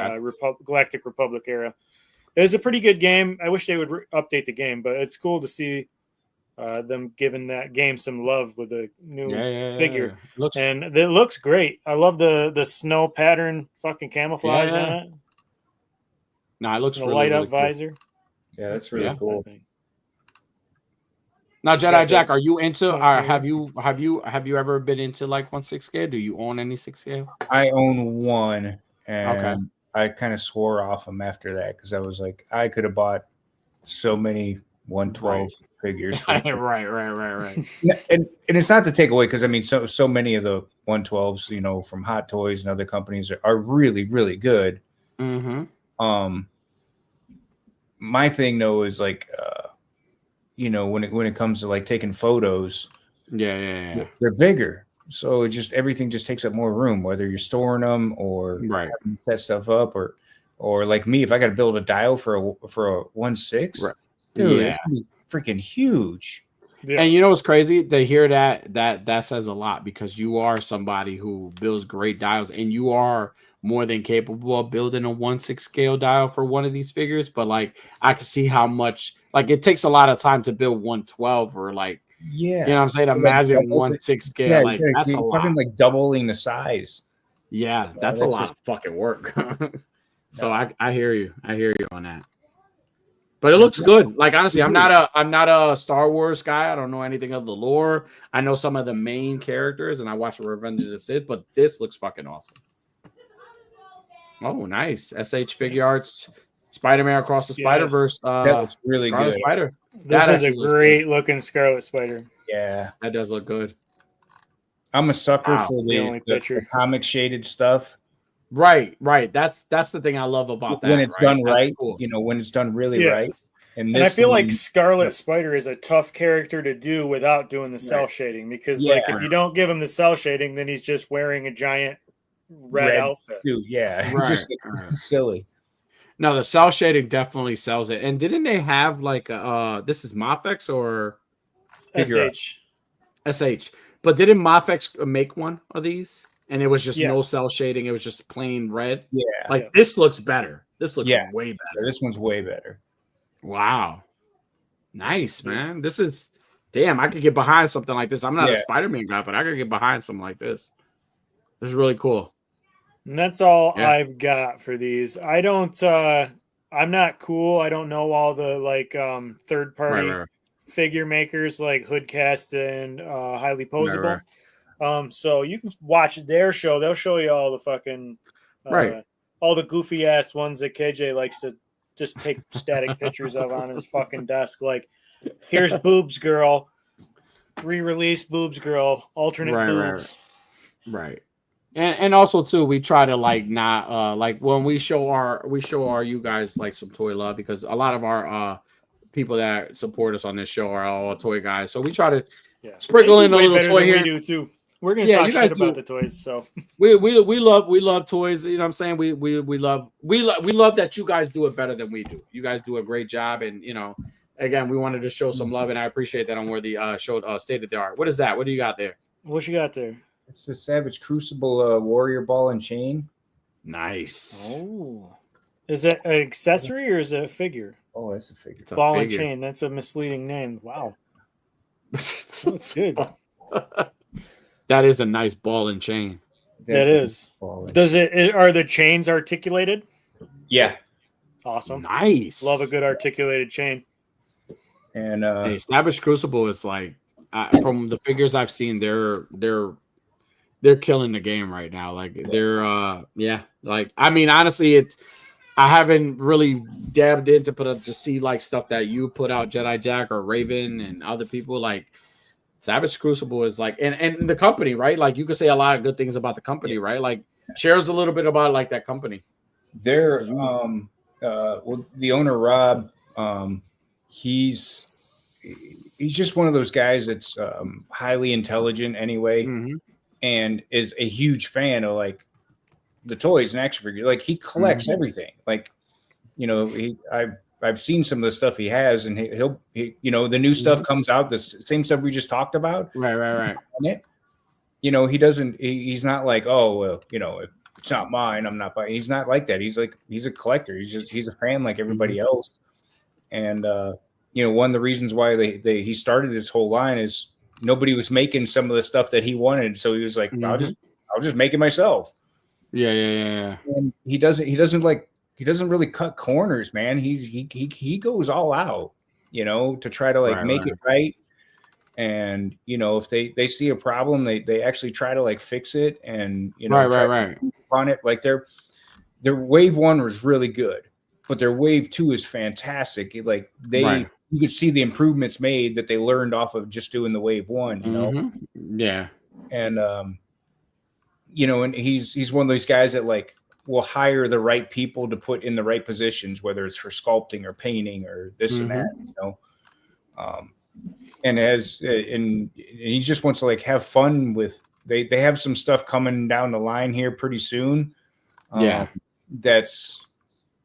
Galactic Republic era. It was a pretty good game. I wish they would update the game, but it's cool to see them giving that game some love with a new figure. And it looks great. I love the snow pattern fucking camouflage on it. No, it looks the really, light really up visor. Yeah, that's really cool. Now, Jedi Jack, are you into? Have you ever been into like 1/6 scale? Do you own any 6 scale? I own one, and I kind of swore off them after that because I was like, I could have bought so many 112 figures. Right. And it's not to take away because I mean, so many of the 112s, you know, from Hot Toys and other companies are really, really good. Mm-hmm. My thing though is like, you know, when it comes to like taking photos, they're bigger. So everything just takes up more room, whether you're storing them or set stuff up or like me, if I got to build a dial for a 1/6, dude, it's gonna be freaking huge. Yeah. And you know what's crazy? To hear that says a lot because you are somebody who builds great dials and you are more than capable of building a 1/6 scale dial for one of these figures. But like, I can see how much like it takes a lot of time to build 112 or like, you know what I'm saying? Imagine 1/6 scale. Like that's a lot. Like doubling the size. Yeah, that's a lot of fucking work. So I hear you. I hear you on that. But it looks good. Like honestly, I'm not a Star Wars guy. I don't know anything of the lore. I know some of the main characters, and I watched Revenge of the Sith. But this looks fucking awesome. Oh, nice. SH Figure Arts, Spider-Man Across the Spider-Verse. That looks really Scarlet good. Spider. This is a great looking Scarlet Spider. Yeah, that does look good. I'm a sucker for the comic shaded stuff. Right. That's the thing I love about that. When it's done right, cool. You know, when it's done really right. And I feel like Scarlet Spider is a tough character to do without doing the cell shading because, like, if you don't give him the cell shading, then he's just wearing a giant red outfit. Suit. Yeah, just silly. No, the cell shading definitely sells it. And didn't they have like this is Mafex or SH? But didn't Mafex make one of these? And it was just no cell shading. It was just plain red. Yeah. Like this looks better. This looks way better. This one's way better. Wow. Nice, man. This is damn. I could get behind something like this. I'm not a Spider-Man guy, but I could get behind something like this. This is really cool. And that's all I've got for these. I don't I'm not cool. I don't know all the like third party figure makers like Hoodcast and Highly Posable. So you can watch their show. They'll show you all the fucking all the goofy ass ones that KJ likes to just take static pictures of on his fucking desk. Like, here's Boobs Girl, re-release Boobs Girl, alternate boobs. Right. And also too, we try to like not like when we show our you guys like some toy love, because a lot of our people that support us on this show are all toy guys. So we try to sprinkle They in do a way little better toy than here. we do too. We're gonna Yeah, talk you guys shit about do. the toys. So We love toys. You know what I'm saying? We love that you guys do it better than we do. You guys do a great job, and again, we wanted to show some love, and I appreciate that on where the show stated they are. What is that? What do you got there? what you got there? It's the Savage Crucible Warrior Ball and Chain. Nice. Oh, is it an accessory or is it a figure? Oh, that's a figure. It's a Ball and figure. chain. That's a misleading name. Wow, that's good. That is a nice ball and chain. That is. Does it? Are the chains articulated? Yeah. Awesome. Nice. Love a good articulated chain. And hey, Savage Crucible is like from the figures I've seen, they're killing the game right now. Like they're like I mean honestly, I haven't really dabbed into to see like stuff that you put out, Jedi Jack or Raven and other people. Like Savage Crucible is like and the company, right? Like you could say a lot of good things about the company, right? Like shares a little bit about like that company. They're well, the owner Rob, he's just one of those guys that's highly intelligent anyway, and is a huge fan of like the toys and action figures. Like he collects everything. Like I've seen some of the stuff he has, and he'll the new stuff comes out, the same stuff we just talked about. Right. And it, he doesn't. He's not like, oh well, it's not mine, I'm not buying. He's not like that. He's a collector. He's a fan like everybody else. And one of the reasons why he started this whole line is nobody was making some of the stuff that he wanted, so he was like, I'll just make it myself. Yeah. And he doesn't really cut corners, man. He goes all out, to try to like make it right. And if they see a problem, they actually try to like fix it, and right on it. Like their wave 1 was really good, but their wave 2 is fantastic. Like you could see the improvements made that they learned off of just doing the wave 1, Yeah. And and he's one of those guys that like will hire the right people to put in the right positions, whether it's for sculpting or painting or this and that, and he just wants to like have fun with. They have some stuff coming down the line here pretty soon. That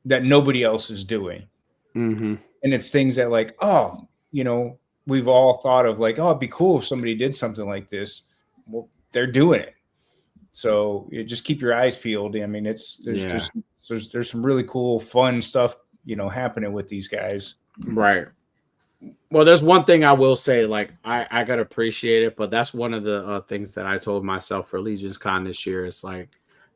nobody else is doing. And it's things that like, we've all thought of like, oh, it'd be cool if somebody did something like this. Well, they're doing it. So you just keep your eyes peeled. I mean, there's some really cool, fun stuff, happening with these guys. Right. Well, there's one thing I will say, like I gotta appreciate it, but that's one of the things that I told myself for Legion's Con this year. It's like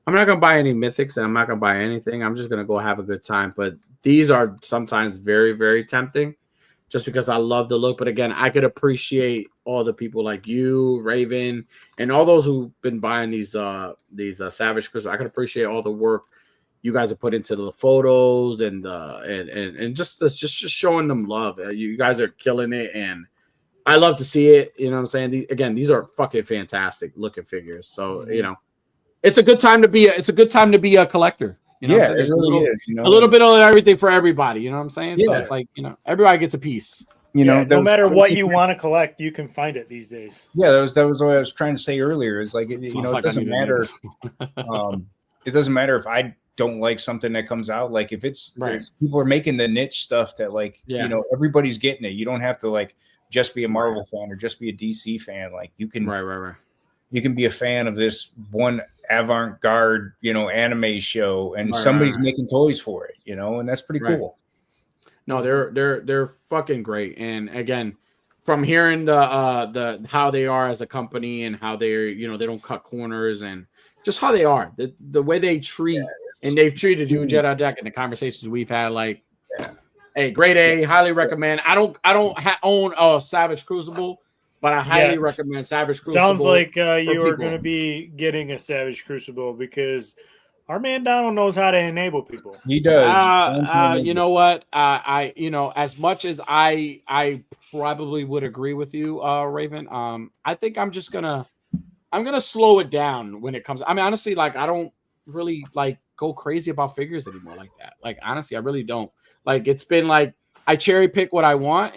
I'm not gonna buy any mythics, and I'm not gonna buy anything. I'm just gonna go have a good time. But these are sometimes very, very tempting, just because I love the look. But again, I could appreciate all the people like you, Raven, and all those who've been buying these Savage Crystals. I could appreciate all the work you guys have put into the photos and just showing them love. You guys are killing it, and I love to see it. You know what I'm saying? These are fucking fantastic looking figures. So it's a good time to be a collector. You know, it really is. A little bit of everything for everybody. You know what I'm saying? Yeah. So it's like everybody gets a piece. No matter what you want to collect, you can find it these days. Yeah, that was what I was trying to say earlier. Is like it doesn't matter. It doesn't matter if I don't like something that comes out. Like if it's people are making the niche stuff that like everybody's getting it. You don't have to like just be a Marvel fan or just be a DC fan. Like you can you can be a fan of this one avant-garde anime show, and somebody's making toys for it. And that's pretty cool. No, they're fucking great. And again, from hearing the how they are as a company and how they're they don't cut corners and just how they are, the way they treat and they've treated you, Jedi Deck, in the conversations we've had. Like, hey, grade A, highly recommend. I don't own a Savage Crucible, but I highly recommend Savage Crucible. Sounds like you are going to be getting a Savage Crucible because our man Donald knows how to enable people. He does. You know what? As much as I probably would agree with you, Raven. I think I'm just gonna I'm gonna slow it down when it comes. I mean, honestly, like I don't really like go crazy about figures anymore like that. Like honestly, I really don't. Like it's been like I cherry pick what I want,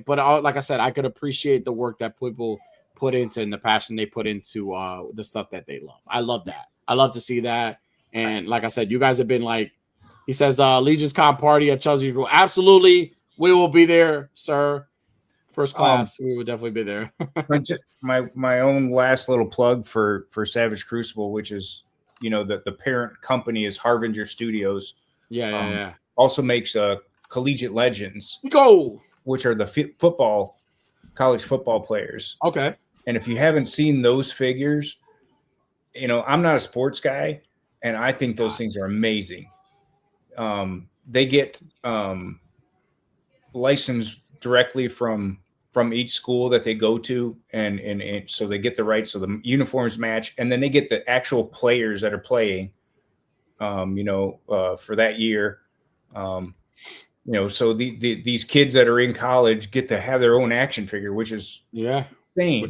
but like I said, I could appreciate the work that people put into and the passion they put into the stuff that they love. I love that. I love to see that. And like I said, you guys have been like, he says, Legion's Con party at Chelsea's Rule. Absolutely, we will be there, sir. First class, we will definitely be there. my own last little plug for Savage Crucible, which is the parent company is Harbinger Studios. Yeah. Also makes Collegiate Legends, which are the college football players. Okay. And if you haven't seen those figures, I'm not a sports guy, and I think those things are amazing. They get licensed directly from each school that they go to, and so they get the rights, so the uniforms match, and then they get the actual players that are playing, for that year. So these kids that are in college get to have their own action figure, which is insane,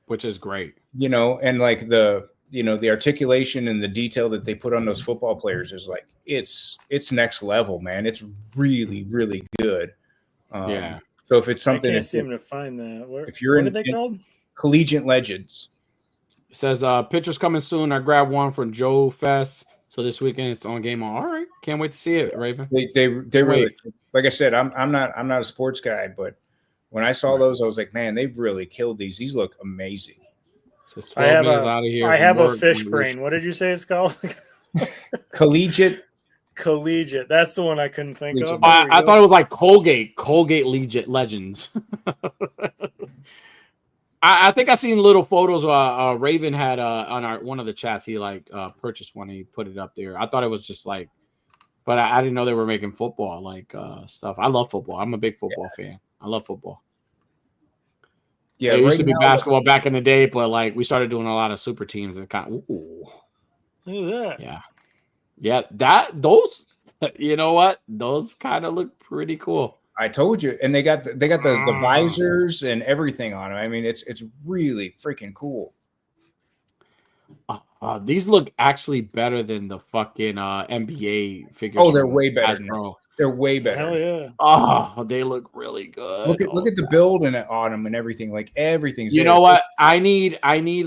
which is great. And like the articulation and the detail that they put on those football players is like it's next level, man. It's really, really good. So if it's something, I can't seem to find that. If you're what are they called? Collegiate Legends. It says pictures coming soon. I grabbed one from Joe Fest. So this weekend it's on Game On. All right, can't wait to see it, Raven. They really, like I said, I'm not a sports guy, but when I saw those, I was like, man, they really killed these. These look amazing. I have a fish brain. What did you say it's called? Collegiate. That's the one I couldn't think of. I thought it was like Colgate Legends. I think I seen little photos. Raven had on one of the chats. He purchased one. And he put it up there. I thought it was just like, but I didn't know they were making football stuff. I love football. I'm a big football fan. I love football. Yeah, it used to be basketball back in the day, but we started doing a lot of super teams and kind of. Ooh. Look at that. Yeah. Those. You know what? Those kind of look pretty cool. I told you, and they got the visors and everything on them. I mean, it's really freaking cool. These look actually better than the fucking NBA figures. Oh, they're way better, bro. They're way better. Hell yeah! Oh, they look really good. Look at the build and on them and everything. Like everything's. You know what? I need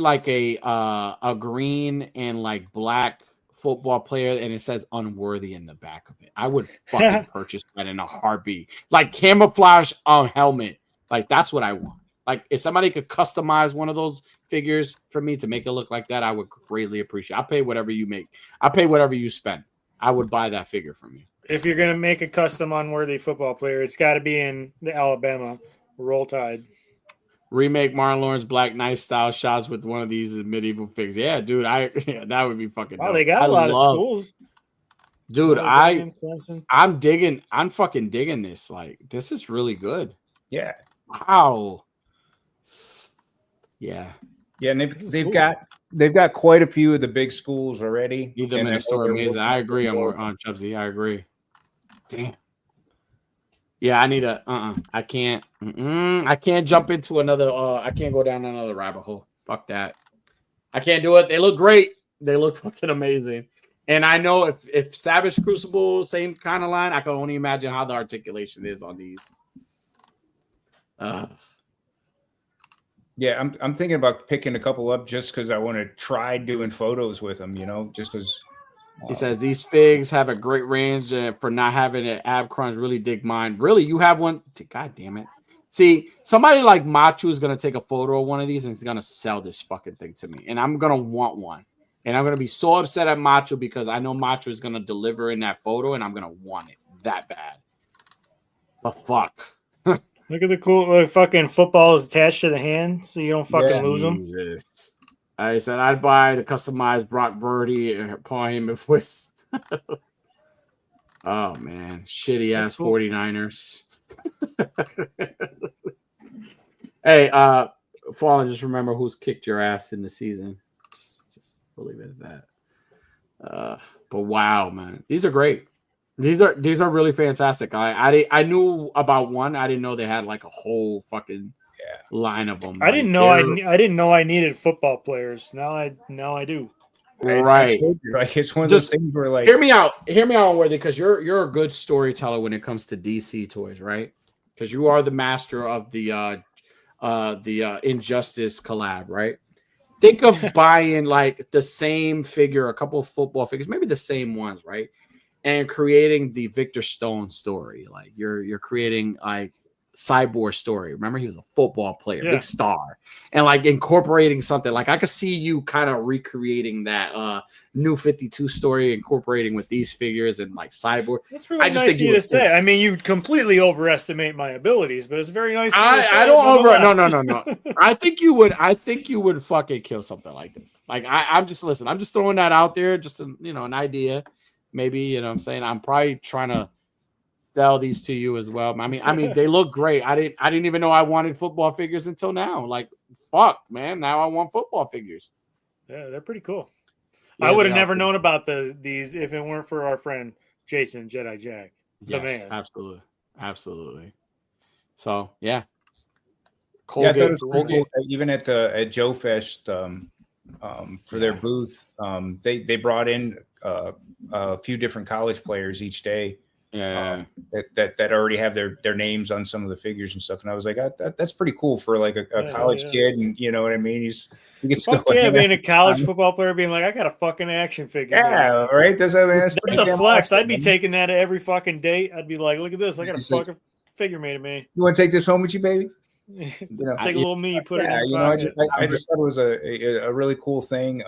like a green and like black football player, and it says unworthy in the back of it. I would fucking purchase that in a heartbeat. Like camouflage helmet. Like that's what I want. Like if somebody could customize one of those figures for me to make it look like that, I would greatly appreciate. I'll pay whatever you make. I'll pay whatever you spend. I would buy that figure from you. If you're gonna make a custom unworthy football player, it's got to be in the Alabama Roll Tide. Remake Marlon Lawrence Black Knight style shots with one of these medieval figures. Yeah, dude, that would be fucking dope. They got a lot of schools. Dude, I'm fucking digging this. Like, this is really good. Yeah. Wow. Yeah. Yeah, and they've got quite a few of the big schools already. Need them in the store. Amazing. I agree on Chubsy. I agree. Damn. Yeah, I need I can't. I can't jump into another. I can't go down another rabbit hole. Fuck that. I can't do it. They look great. They look fucking amazing. And I know if Savage Crucible, same kind of line, I can only imagine how the articulation is on these. Yeah, I'm thinking about picking a couple up just because I want to try doing photos with them. Just because. He says these figs have a great range for not having an ab crunch. Really dig mine. Really, you have one? God damn it! See, somebody like Machu is gonna take a photo of one of these and he's gonna sell this fucking thing to me, and I'm gonna want one, and I'm gonna be so upset at Machu because I know Machu is gonna deliver in that photo, and I'm gonna want it that bad. But fuck. Look at the cool fucking football is attached to the hand, so you don't fucking lose them. I said I'd buy the customized Brock Birdie and paw him and twist. Oh man, shitty ass cool. 49ers. Hey, Fallen, just remember who's kicked your ass in the season. Just believe it at that. But wow, man, these are great. These are really fantastic. I knew about one. I didn't know they had like a whole fucking line of them. I didn't know I didn't know I needed football players. Now I do. Right. Like it's one of those things where like hear me out, Worthy, because you're a good storyteller when it comes to DC toys, right? Because you are the master of the Injustice collab, right? Think of buying like the same figure, a couple of football figures, maybe the same ones, right? And creating the Victor Stone story. Like you're creating like Cyborg story. Remember, he was a football player, big star, and like incorporating something. Like I could see you kind of recreating that New 52 story, incorporating with these figures and like Cyborg. That's really nice of you to say. I mean, you completely overestimate my abilities, but it's very nice. I don't no. I think you would fucking kill something like this. Like I'm just throwing that out there, just an idea. Maybe, you know what I'm saying? I'm probably trying to sell these to you as well. I mean, they look great. I didn't even know I wanted football figures until now. Like, fuck, man. Now I want football figures. Yeah, they're pretty cool. Yeah, I would have never known about these if it weren't for our friend Jason Jedi Jack. The man. Absolutely. So yeah. Colgate, I thought it was really cool. Even at Joe Fest for their booth, they brought in a few different college players each day. Yeah, that already have their names on some of the figures and stuff, and I was like, that's pretty cool for like a college kid, and you know what I mean. He gets being a college football player, being like, I got a fucking action figure. Yeah, right. That's a flex. Awesome. I'd be taking that at every fucking date. I'd be like, look at this, I got a fucking figure made of me. You want to take this home with you, baby? Take a little me, put it in. I just thought it was a really cool thing.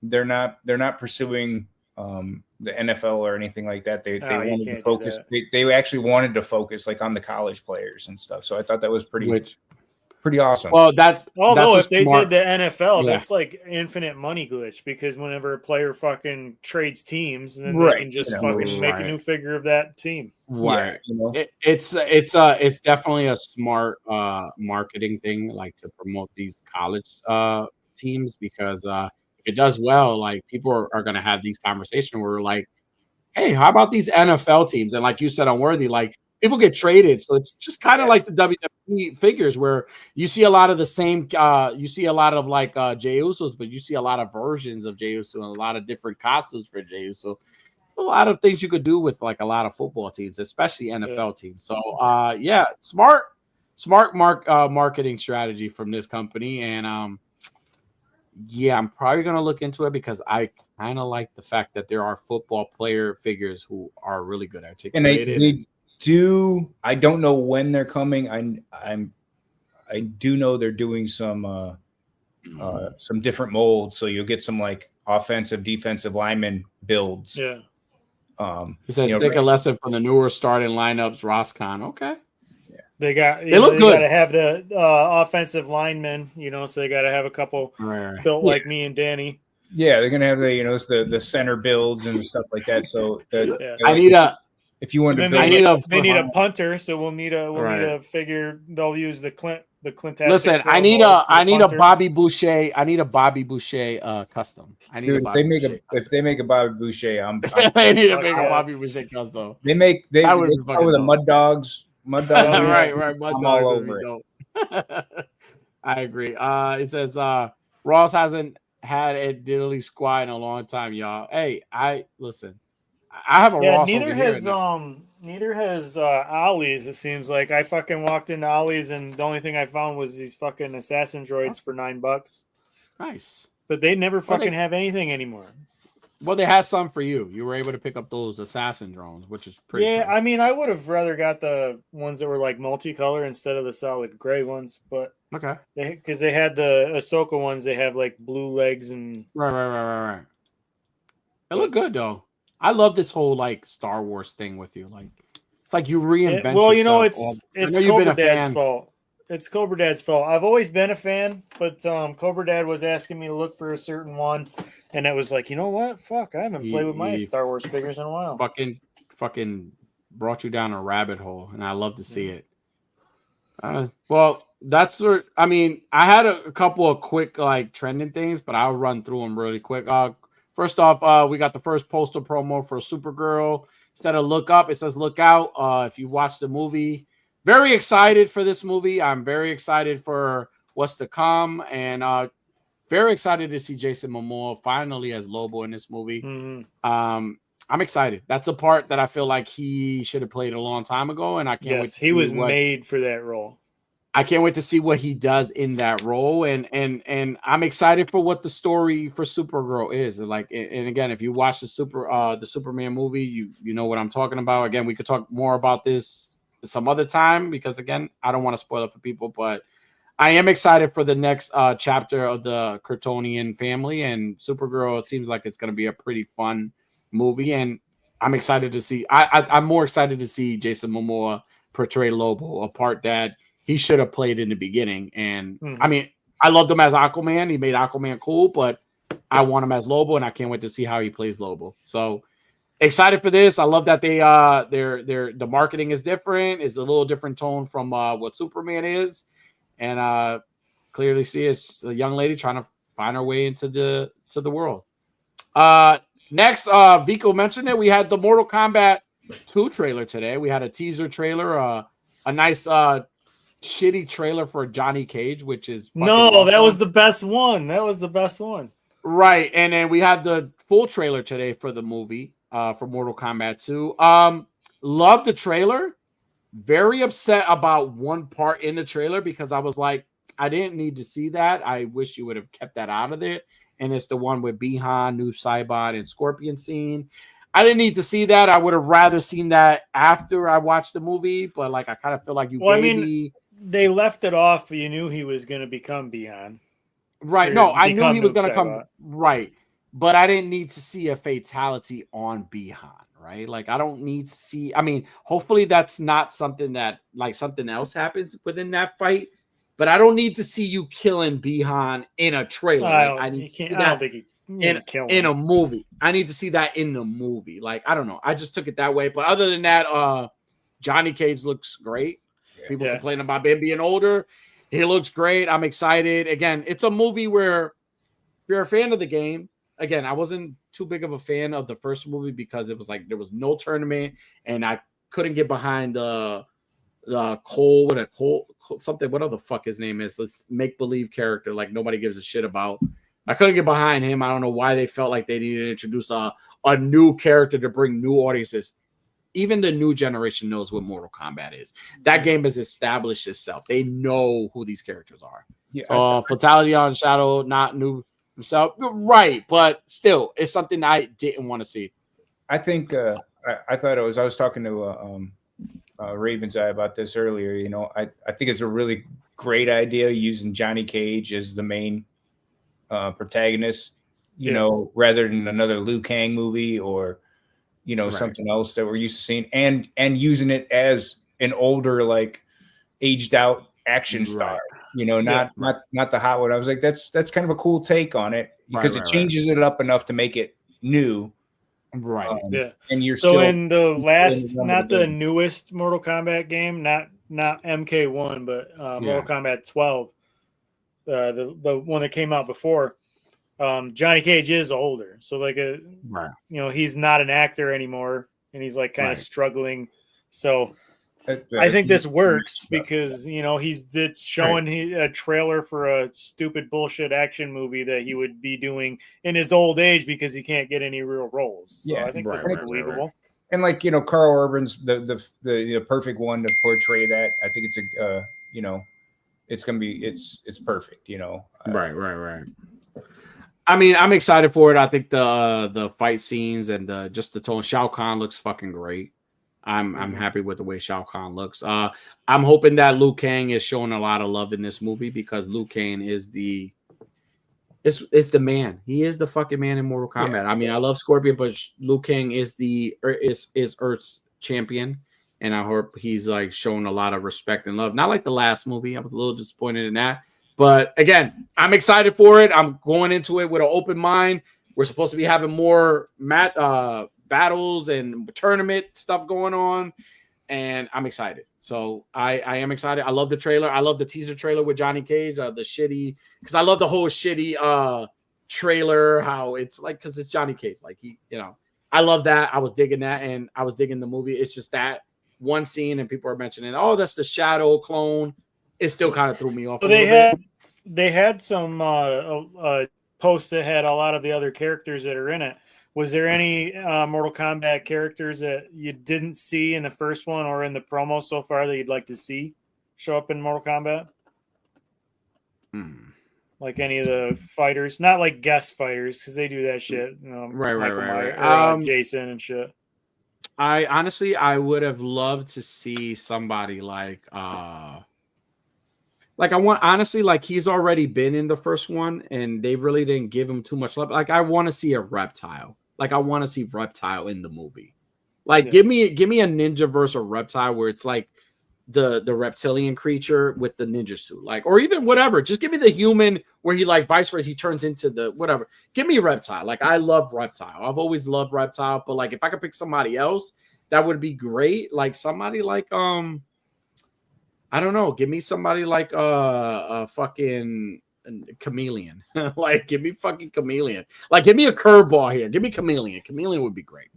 They're not pursuing the NFL or anything like that. They wanted to focus. They actually wanted to focus like on the college players and stuff. So I thought that was pretty awesome. Well, if they did the NFL, that's like infinite money glitch, because whenever a player fucking trades teams, then they can just fucking make a new figure of that team. Right. Yeah, it's definitely a smart marketing thing, like to promote these college teams, because if it does well, like people are going to have these conversations where we're like, hey, how about these NFL teams? And like you said, Unworthy, like people get traded. So it's just kind of like the WWE figures where you see a lot of the same, you see a lot of like Jey Usos, but you see a lot of versions of Jey Uso and a lot of different costumes for Jey Uso. A lot of things you could do with like a lot of football teams, especially NFL teams. So smart marketing strategy from this company. And I'm probably going to look into it, because I kind of like the fact that there are football player figures who are really good articulated. And they do. I don't know when they're coming. I do know they're doing some different molds, so you'll get some like offensive, defensive lineman builds. Yeah. He says take a lesson from the newer starting lineups. Roscon, okay. They look good. Got to have the offensive linemen, so they got to have a couple built like me and Danny. Yeah, they're gonna have the center builds and stuff like that. So I need a. If you want to, they need a punter, so we'll need a figure. They'll use the Clint. Listen, I need a Bobby Boucher. I need a Bobby Boucher custom. If they make a Bobby Boucher, they need to make a Bobby Boucher custom. They start with the Mud Dogs. Mud Dogs. right. Mud Dogs. All over it. I agree. It says Ross hasn't had a diddly squat in a long time, y'all. Hey, I have a Ross over here. Neither has Ollie's. It seems like I fucking walked into Ollie's and the only thing I found was these fucking assassin droids for $9. Nice, but they never fucking have anything anymore. Well, they had some for you. You were able to pick up those assassin drones, which is pretty. Yeah, cool. I mean, I would have rather got the ones that were like multicolor instead of the solid gray ones, but okay, because they had the Ahsoka ones, they have like blue legs and right. They look good though. I love this whole like Star Wars thing with you. Like it's like you reinvent. Well, yourself. It's Cobra Dad's fault. It's Cobra Dad's fault. I've always been a fan, but Cobra Dad was asking me to look for a certain one, and it was like, you know what? Fuck, I haven't played with my Star Wars figures in a while. Fucking brought you down a rabbit hole, and I love to see it. Well, that's where I had a couple of quick like trending things, but I'll run through them really quick. First off, we got the first poster promo for Supergirl. Instead of look up, it says look out. If you watch the movie, very excited for this movie. I'm very excited for what's to come, and very excited to see Jason Momoa finally as Lobo in this movie. I'm excited. That's a part that I feel like he should have played a long time ago, and I can't wait to see he was made for that role. I can't wait to see what he does in that role, and I'm excited for what the story for Supergirl is. Like, and again, if you watch the Superman movie, you know what I'm talking about. Again, we could talk more about this some other time because again, I don't want to spoil it for people, but I am excited for the next chapter of the Kryptonian family and Supergirl. It seems like it's going to be a pretty fun movie, and I'm excited to see. I'm more excited to see Jason Momoa portray Lobo, a part that he should have played in the beginning. And I mean, I loved him as Aquaman. He made Aquaman cool, but I want him as Lobo, and I can't wait to see how he plays Lobo. So excited for this. I love that the marketing is different. It's a little different tone from what Superman is, and clearly see it's a young lady trying to find her way into the world. Next, Vico mentioned it. We had the Mortal Kombat 2 trailer today. We had a teaser trailer, a nice shitty trailer for Johnny Cage, which is awesome. That was the best one. That was the best one. Right. And then we had the full trailer today for the movie for Mortal Kombat 2. Love the trailer. Very upset about one part in the trailer because I was like, I didn't need to see that. I wish you would have kept that out of it. And it's the one with Bihan, Noob Saibot, and Scorpion scene. I didn't need to see that. I would have rather seen that after I watched the movie, but like I kind of feel like they left it off. You knew he was going to become Bihan. Right. No, I knew he was going to come. Right. But I didn't need to see a fatality on Bihan. Right. Like I don't need to see. I mean, hopefully that's not something that like something else happens within that fight. But I don't need to see you killing Bihan in a trailer. I need to see that in a movie. I need to see that in the movie. Like, I don't know. I just took it that way. But other than that, Johnny Cage looks great. People complain about him being older. He looks great. I'm excited. Again, it's a movie where if you're a fan of the game, again, I wasn't too big of a fan of the first movie because it was like there was no tournament and I couldn't get behind the Cole something, whatever the fuck his name is. Let's make believe character like nobody gives a shit about. I couldn't get behind him. I don't know why they felt like they needed to introduce a new character to bring new audiences. Even the new generation knows what Mortal Kombat is. That game has established itself. They know who these characters are. Yeah, so, Fatality on Shadow, not new himself. Right, but still, it's something I didn't want to see. I think I thought I was talking to Raven's Eye about this earlier. You know, I think it's a really great idea using Johnny Cage as the main protagonist, you know, rather than another Liu Kang movie or, you know, something else that we're used to seeing, and using it as an older, like aged out action star, you know, not the hot one. I was like, that's kind of a cool take on it because it changes it up enough to make it new. Right. And you're still in the last, not the newest Mortal Kombat game, not MK1, but Mortal Kombat 12, the one that came out before. Johnny Cage is older, so like you know, he's not an actor anymore, and he's like kind of struggling. So I think this works because you know it's showing a trailer for a stupid bullshit action movie that he would be doing in his old age because he can't get any real roles. So I think this is believable. And like, you know, Carl Urban's the perfect one to portray that. I think it's a you know, it's gonna be it's perfect. You know, right. I mean, I'm excited for it. I think the fight scenes and just the tone. Shao Kahn looks fucking great. I'm happy with the way Shao Kahn looks. I'm hoping that Liu Kang is showing a lot of love in this movie because Liu Kang is the man. He is the fucking man in Mortal Kombat. I mean, I love Scorpion, but Liu Kang is is Earth's champion, and I hope he's like showing a lot of respect and love. Not like the last movie. I was a little disappointed in that. But again, I'm excited for it. I'm going into it with an open mind. We're supposed to be having more battles and tournament stuff going on, and I'm excited. So I am excited. I love the trailer. I love the teaser trailer with Johnny Cage. The shitty, because I love the whole shitty trailer. How it's like, because it's Johnny Cage. Like he, you know, I love that. I was digging that, and I was digging the movie. It's just that one scene, and people are mentioning, oh, that's the Shadow clone. It still kind of threw me off. So they had some posts that had a lot of the other characters that are in it. Was there any Mortal Kombat characters that you didn't see in the first one or in the promo so far that you'd like to see show up in Mortal Kombat? Like any of the fighters, not like guest fighters, because they do that shit. You know, right. Jason and shit. I honestly, I would have loved to see somebody like I want, honestly, like he's already been in the first one and they really didn't give him too much love. Like I want to see a Reptile. Like I want to see Reptile in the movie. Like give me a ninja versus a Reptile where it's like the reptilian creature with the ninja suit, like, or even whatever. Just give me the human where he like vice versa, he turns into the whatever. Give me Reptile. Like I love Reptile. I've always loved Reptile, but like if I could pick somebody else, that would be great. Like somebody like I don't know. Give me somebody like a fucking Chameleon. Like give me fucking Chameleon. Like give me a curveball here. Give me Chameleon. Chameleon would be great.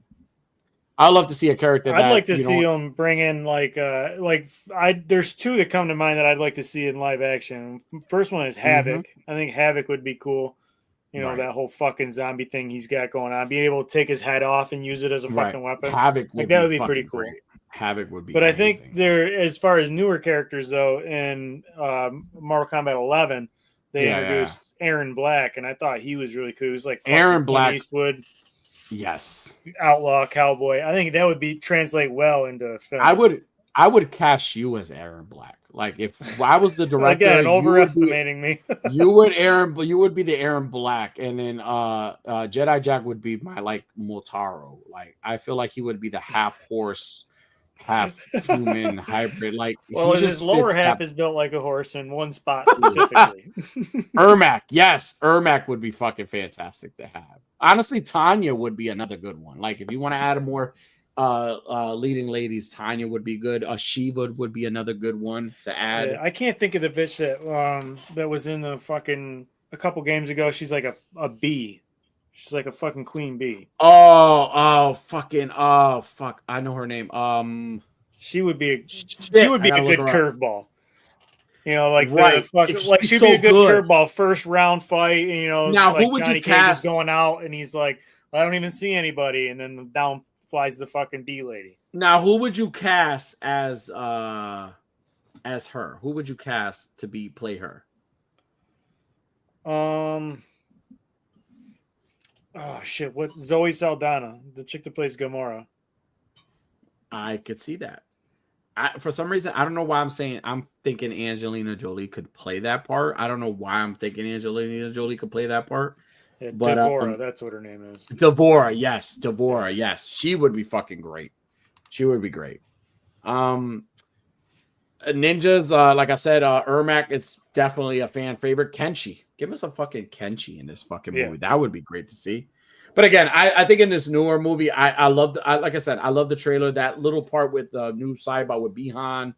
I'd love to see a character. I'd like to see him bring in there's two that come to mind that I'd like to see in live action. First one is Havoc. I think Havoc would be cool. You know, that whole fucking zombie thing he's got going on, being able to take his head off and use it as a fucking weapon. Havoc would be pretty cool. Great. Havoc would be. But amazing. I think as far as newer characters though, in Mortal Kombat 11, they introduced Aaron Black, and I thought he was really cool. He was like Aaron Black, Eastwood. Yes, outlaw cowboy. I think that would translate well into film. I would cast you as Aaron Black. Like if I was the director, again, overestimating me. You would be the Aaron Black, and then Jedi Jack would be my like Motaro. Like I feel like he would be the half horse, half human hybrid. Like his lower half is built like a horse in one spot specifically. Ermac, yes, Ermac would be fucking fantastic to have. Honestly, Tanya would be another good one. Like if you want to add a more leading ladies, Tanya would be good. Shiva would be another good one to add. Yeah, I can't think of the bitch that was in the fucking a couple games ago. She's like a bee. She's like a fucking queen bee. Fuck. I know her name. She would be a good curveball. You know, like she'd be a good curveball first round fight. And, you know, now like who would Johnny you cast? Cage is going out and he's like, I don't even see anybody, and then down flies the fucking bee lady. Now, who would you cast as her? Who would you cast to play her? Oh shit! What Zoe Saldana, the chick that plays Gamora? I could see that. For some reason, I don't know why I'm thinking Angelina Jolie could play that part. I don't know why I'm thinking Angelina Jolie could play that part. Yeah, but Devorah, that's what her name is. Devorah, yes. She would be fucking great. She would be great. Ninjas, like I said, Ermac, it's definitely a fan favorite. Kenshi. Give us a fucking Kenshi in this fucking movie. That would be great to see. But again, I think in this newer movie, I love like I said, I love the trailer. That little part with new Cybot with Bihan,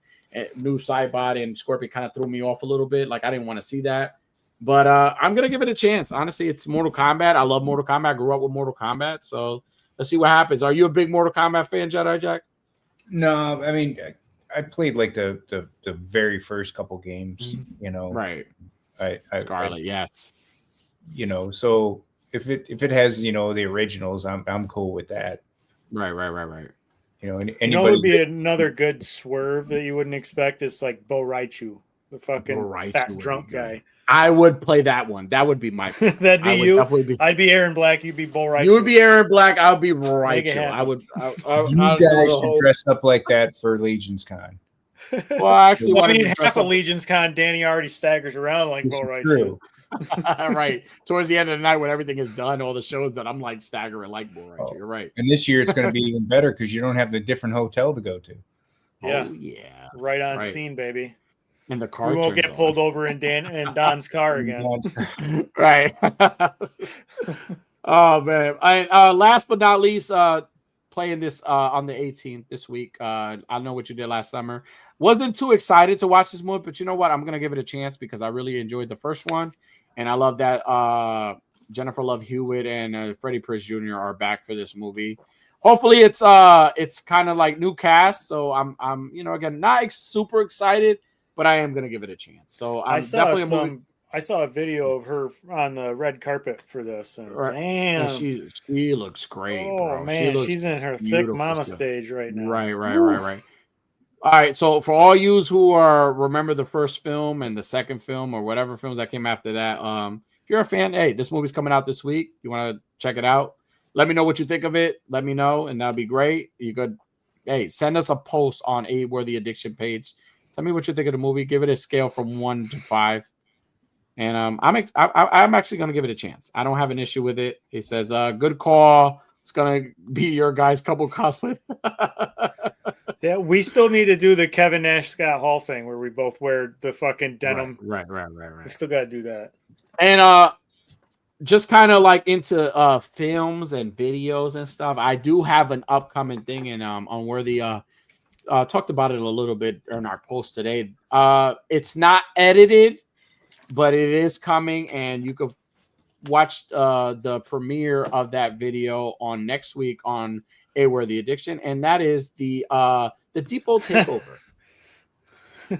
new Cybot and Scorpion kind of threw me off a little bit. Like I didn't want to see that. But I'm gonna give it a chance. Honestly, it's Mortal Kombat. I love Mortal Kombat. I grew up with Mortal Kombat. So let's see what happens. Are you a big Mortal Kombat fan, Jedi Jack? No, I mean I played like the very first couple games, you know. Right. Scarlet, yes. You know, so if it has, you know, the originals, I'm cool with that. Right. You know, anybody would be another good swerve that you wouldn't expect is like Bo Raichu, the fucking fat drunk guy. I would play that one. That would be my. That'd be you. I'd be Aaron Black. You'd be Bo Raichu. You would be Aaron Black. I would be Raichu. I would. You guys should dress up like that for Legion's Con. Well, I actually half of Legion's Con, Danny already staggers around like Bo Raichu. Right. Towards the end of the night when everything is done, all the shows that I'm like staggering like Bo Raichu. You're right. And this year it's going to be even better because you don't have the different hotel to go to. Yeah. Oh, yeah. Right on scene, baby. And the car we won't get pulled over in Don's car again. Right. Oh man. Last but not least, playing this on the 18th this week. I know what you did last summer. Wasn't too excited to watch this movie, but you know what? I'm gonna give it a chance because I really enjoyed the first one, and I love that Jennifer Love Hewitt and Freddie Prinze Jr. are back for this movie. hopefully it's kind of like new cast. So I'm again not super excited, but I am gonna give it a chance. So I'm definitely a movie. I saw a video of her on the red carpet for this, and damn, and she looks great, bro. Man, she's in her thick mama stage right now. Right. All right, so for all yous who remember the first film and the second film or whatever films that came after that, if you're a fan, hey, this movie's coming out this week. You want to check it out? Let me know what you think of it. Let me know, and that'd be great. You could, hey, send us a post on A Worthy Addiction page. Tell me what you think of the movie. Give it a scale from 1 to 5. And I'm actually going to give it a chance. I don't have an issue with it. It says, good call. It's going to be your guys' couple cosplay. Yeah, we still need to do the Kevin Nash Scott Hall thing where we both wear the fucking denim. Right. We still got to do that. And just kind of like into films and videos and stuff. I do have an upcoming thing, and on Worthy talked about it a little bit in our post today. It's not edited, but it is coming, and you could watch the premiere of that video on next week on A Worthy Addiction, and that is the Depot takeover.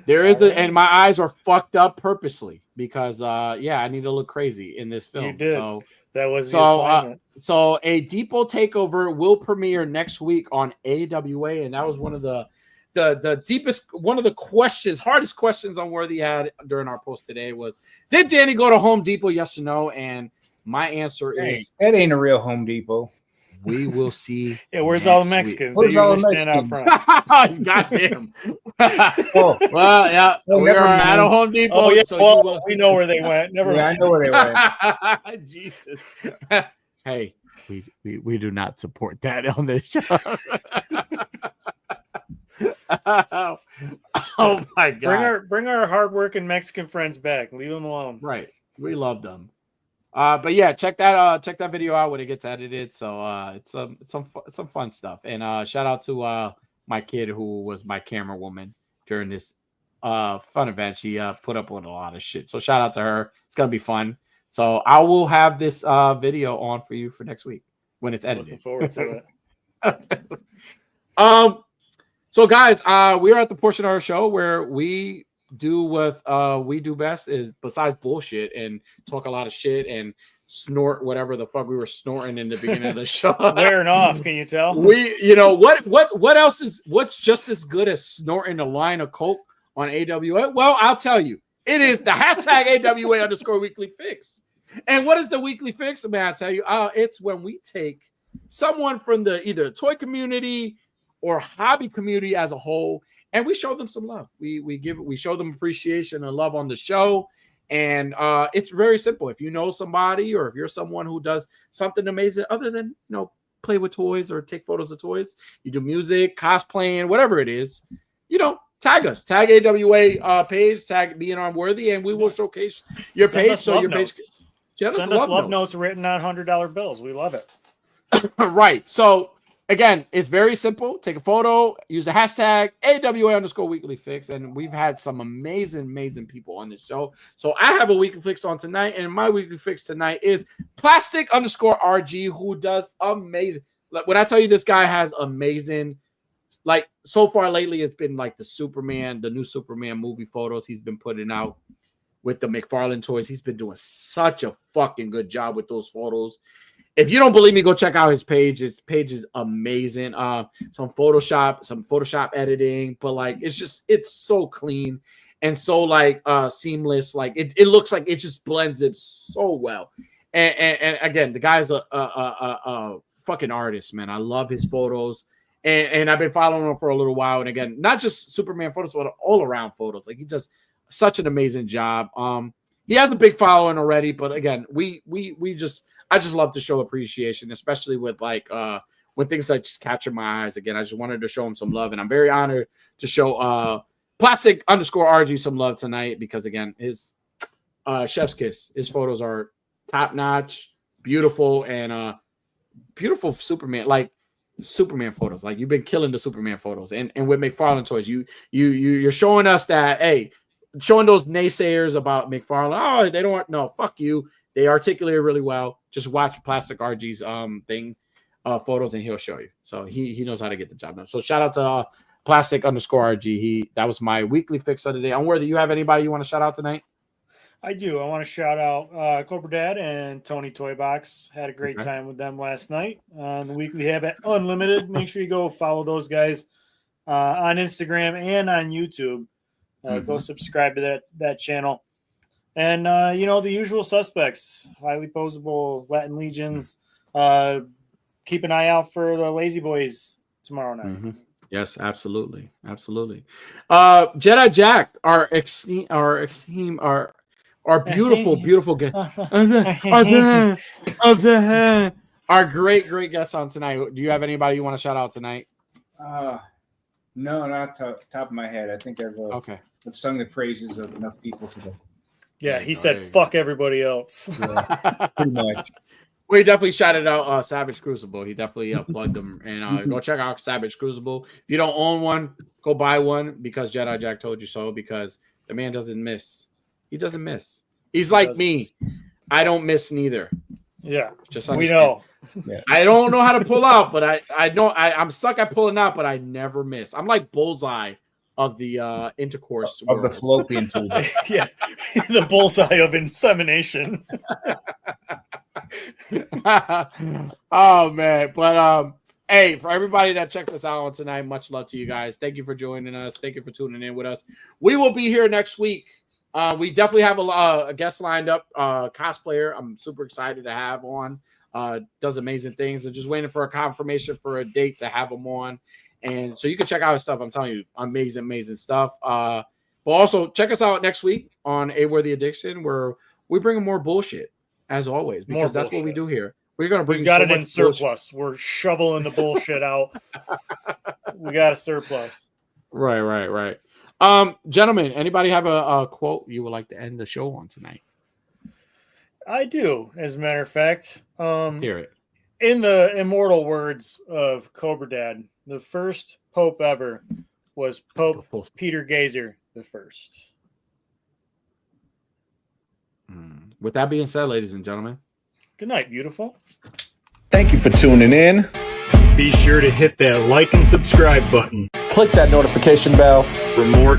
There is and my eyes are fucked up purposely because I need to look crazy in this film. You did. So that was so a Depot takeover will premiere next week on AWA, and that was one of the deepest, one of the hardest questions on Worthy had during our post today was, did Danny go to Home Depot? Yes or no? And my answer is that ain't a real Home Depot. We will see. Yeah, where's all the Mexicans? Where's all the Mexicans? Goddamn. Well, yeah, we are at a Home Depot. Oh, yeah, so we know where they went. Never mind. I know where they went. Jesus. Hey, we do not support that on this show. Oh my God! Bring our hardworking Mexican friends back. Leave them alone. Right, we love them. But yeah, check that video out when it gets edited. So it's some fun stuff. And shout out to my kid who was my camera woman during this fun event. She put up with a lot of shit. So shout out to her. It's gonna be fun. So I will have this video on for you for next week when it's edited. Looking forward to it. So guys, we are at the portion of our show where we do what we do best, is besides bullshit and talk a lot of shit and snort whatever the fuck we were snorting in the beginning of the show. Wearing off, can you tell? What's just as good as snorting a line of coke on AWA? Well, I'll tell you, it is the hashtag AWA_weekly fix. And what is the weekly fix? Man, I tell you, it's when we take someone from the either toy community or hobby community as a whole, and we show them some love. We show them appreciation and love on the show. And it's very simple. If you know somebody, or if you're someone who does something amazing other than play with toys or take photos of toys, you do music, cosplaying, whatever it is, tag us, tag AWA page, tag Being Unworthy, and we will showcase your page. So your page, send us love notes written on $100 bills. We love it. Right. So again, it's very simple. Take a photo, use the hashtag AWA_weekly fix, and we've had some amazing people on this show. So I have a weekly fix on tonight, and my weekly fix tonight is Plastic_RG, who does amazing. Like, when I tell you this guy has amazing, like so far lately, it's been like the new Superman movie photos he's been putting out with the McFarlane toys. He's been doing such a fucking good job with those photos. If you don't believe me, go check out his page. His page is amazing. Some Photoshop editing, but like it's so clean and so like seamless. Like it looks like it just blends it so well. And again, the guy's a fucking artist, man. I love his photos, and I've been following him for a little while. And again, not just Superman photos, but all around photos. Like he does such an amazing job. He has a big following already, but again, I just love to show appreciation, especially with like when things like just capture my eyes. Again, I just wanted to show him some love, and I'm very honored to show Plastic_RG some love tonight because again, his chef's kiss. His photos are top notch, beautiful, and beautiful Superman photos. Like you've been killing the Superman photos, and with McFarlane toys, you're showing us that showing those naysayers about McFarlane. Oh, they don't. No, fuck you. They articulate it really well. Just watch Plastic RG's thing. photos and he'll show you. So he knows how to get the job done. So shout out to Plastic_RG. That was my weekly fix of the day. Unworthy, you have anybody you want to shout out tonight? I do. I want to shout out Cobra Dad and Tony Toybox. Had a great time with them last night on the Weekly Habit Unlimited. Make sure you go follow those guys on Instagram and on YouTube. Go subscribe to that channel. And, the usual suspects, highly posable Latin Legions. Keep an eye out for the Lazy Boys tomorrow night. Mm-hmm. Yes, absolutely. Jedi Jack, our beautiful guest, our great guest on tonight. Do you have anybody you want to shout out tonight? No, not top of my head. I think I've sung the praises of enough people today. Yeah, he said fuck everybody else. Yeah, pretty much. We definitely shouted out Savage Crucible. He definitely plugged them. And go check out Savage Crucible. If you don't own one, go buy one because Jedi Jack told you so, because the man doesn't miss. He doesn't miss. He's like me. I don't miss neither. Yeah, just we know. Yeah. I don't know how to pull out, but I know I'm stuck at pulling out, but I never miss. I'm like Bullseye of the intercourse of the fallopian tube. Yeah, the bullseye of insemination. Oh man, but hey, for everybody that checked us out on tonight, much love to you guys. Thank you for joining us. Thank you for tuning in with us. We will be here next week. We definitely have a guest lined up, cosplayer. I'm super excited to have on. Does amazing things. I'm just waiting for a confirmation for a date to have him on. And so you can check out his stuff. I'm telling you, amazing stuff. But also check us out next week on A Worthy Addiction, where we bring more bullshit as always, because that's what we do here. We're gonna bring. We got it in surplus. We're shoveling the bullshit out. We got a surplus. Right. Gentlemen, anybody have a quote you would like to end the show on tonight? I do, as a matter of fact. Hear it. In the immortal words of Cobra Dad, the first Pope ever was Pope Peter Gazer the First. With that being said, ladies and gentlemen, good night, beautiful. Thank you for tuning in. Be sure to hit that like and subscribe button. Click that notification bell for more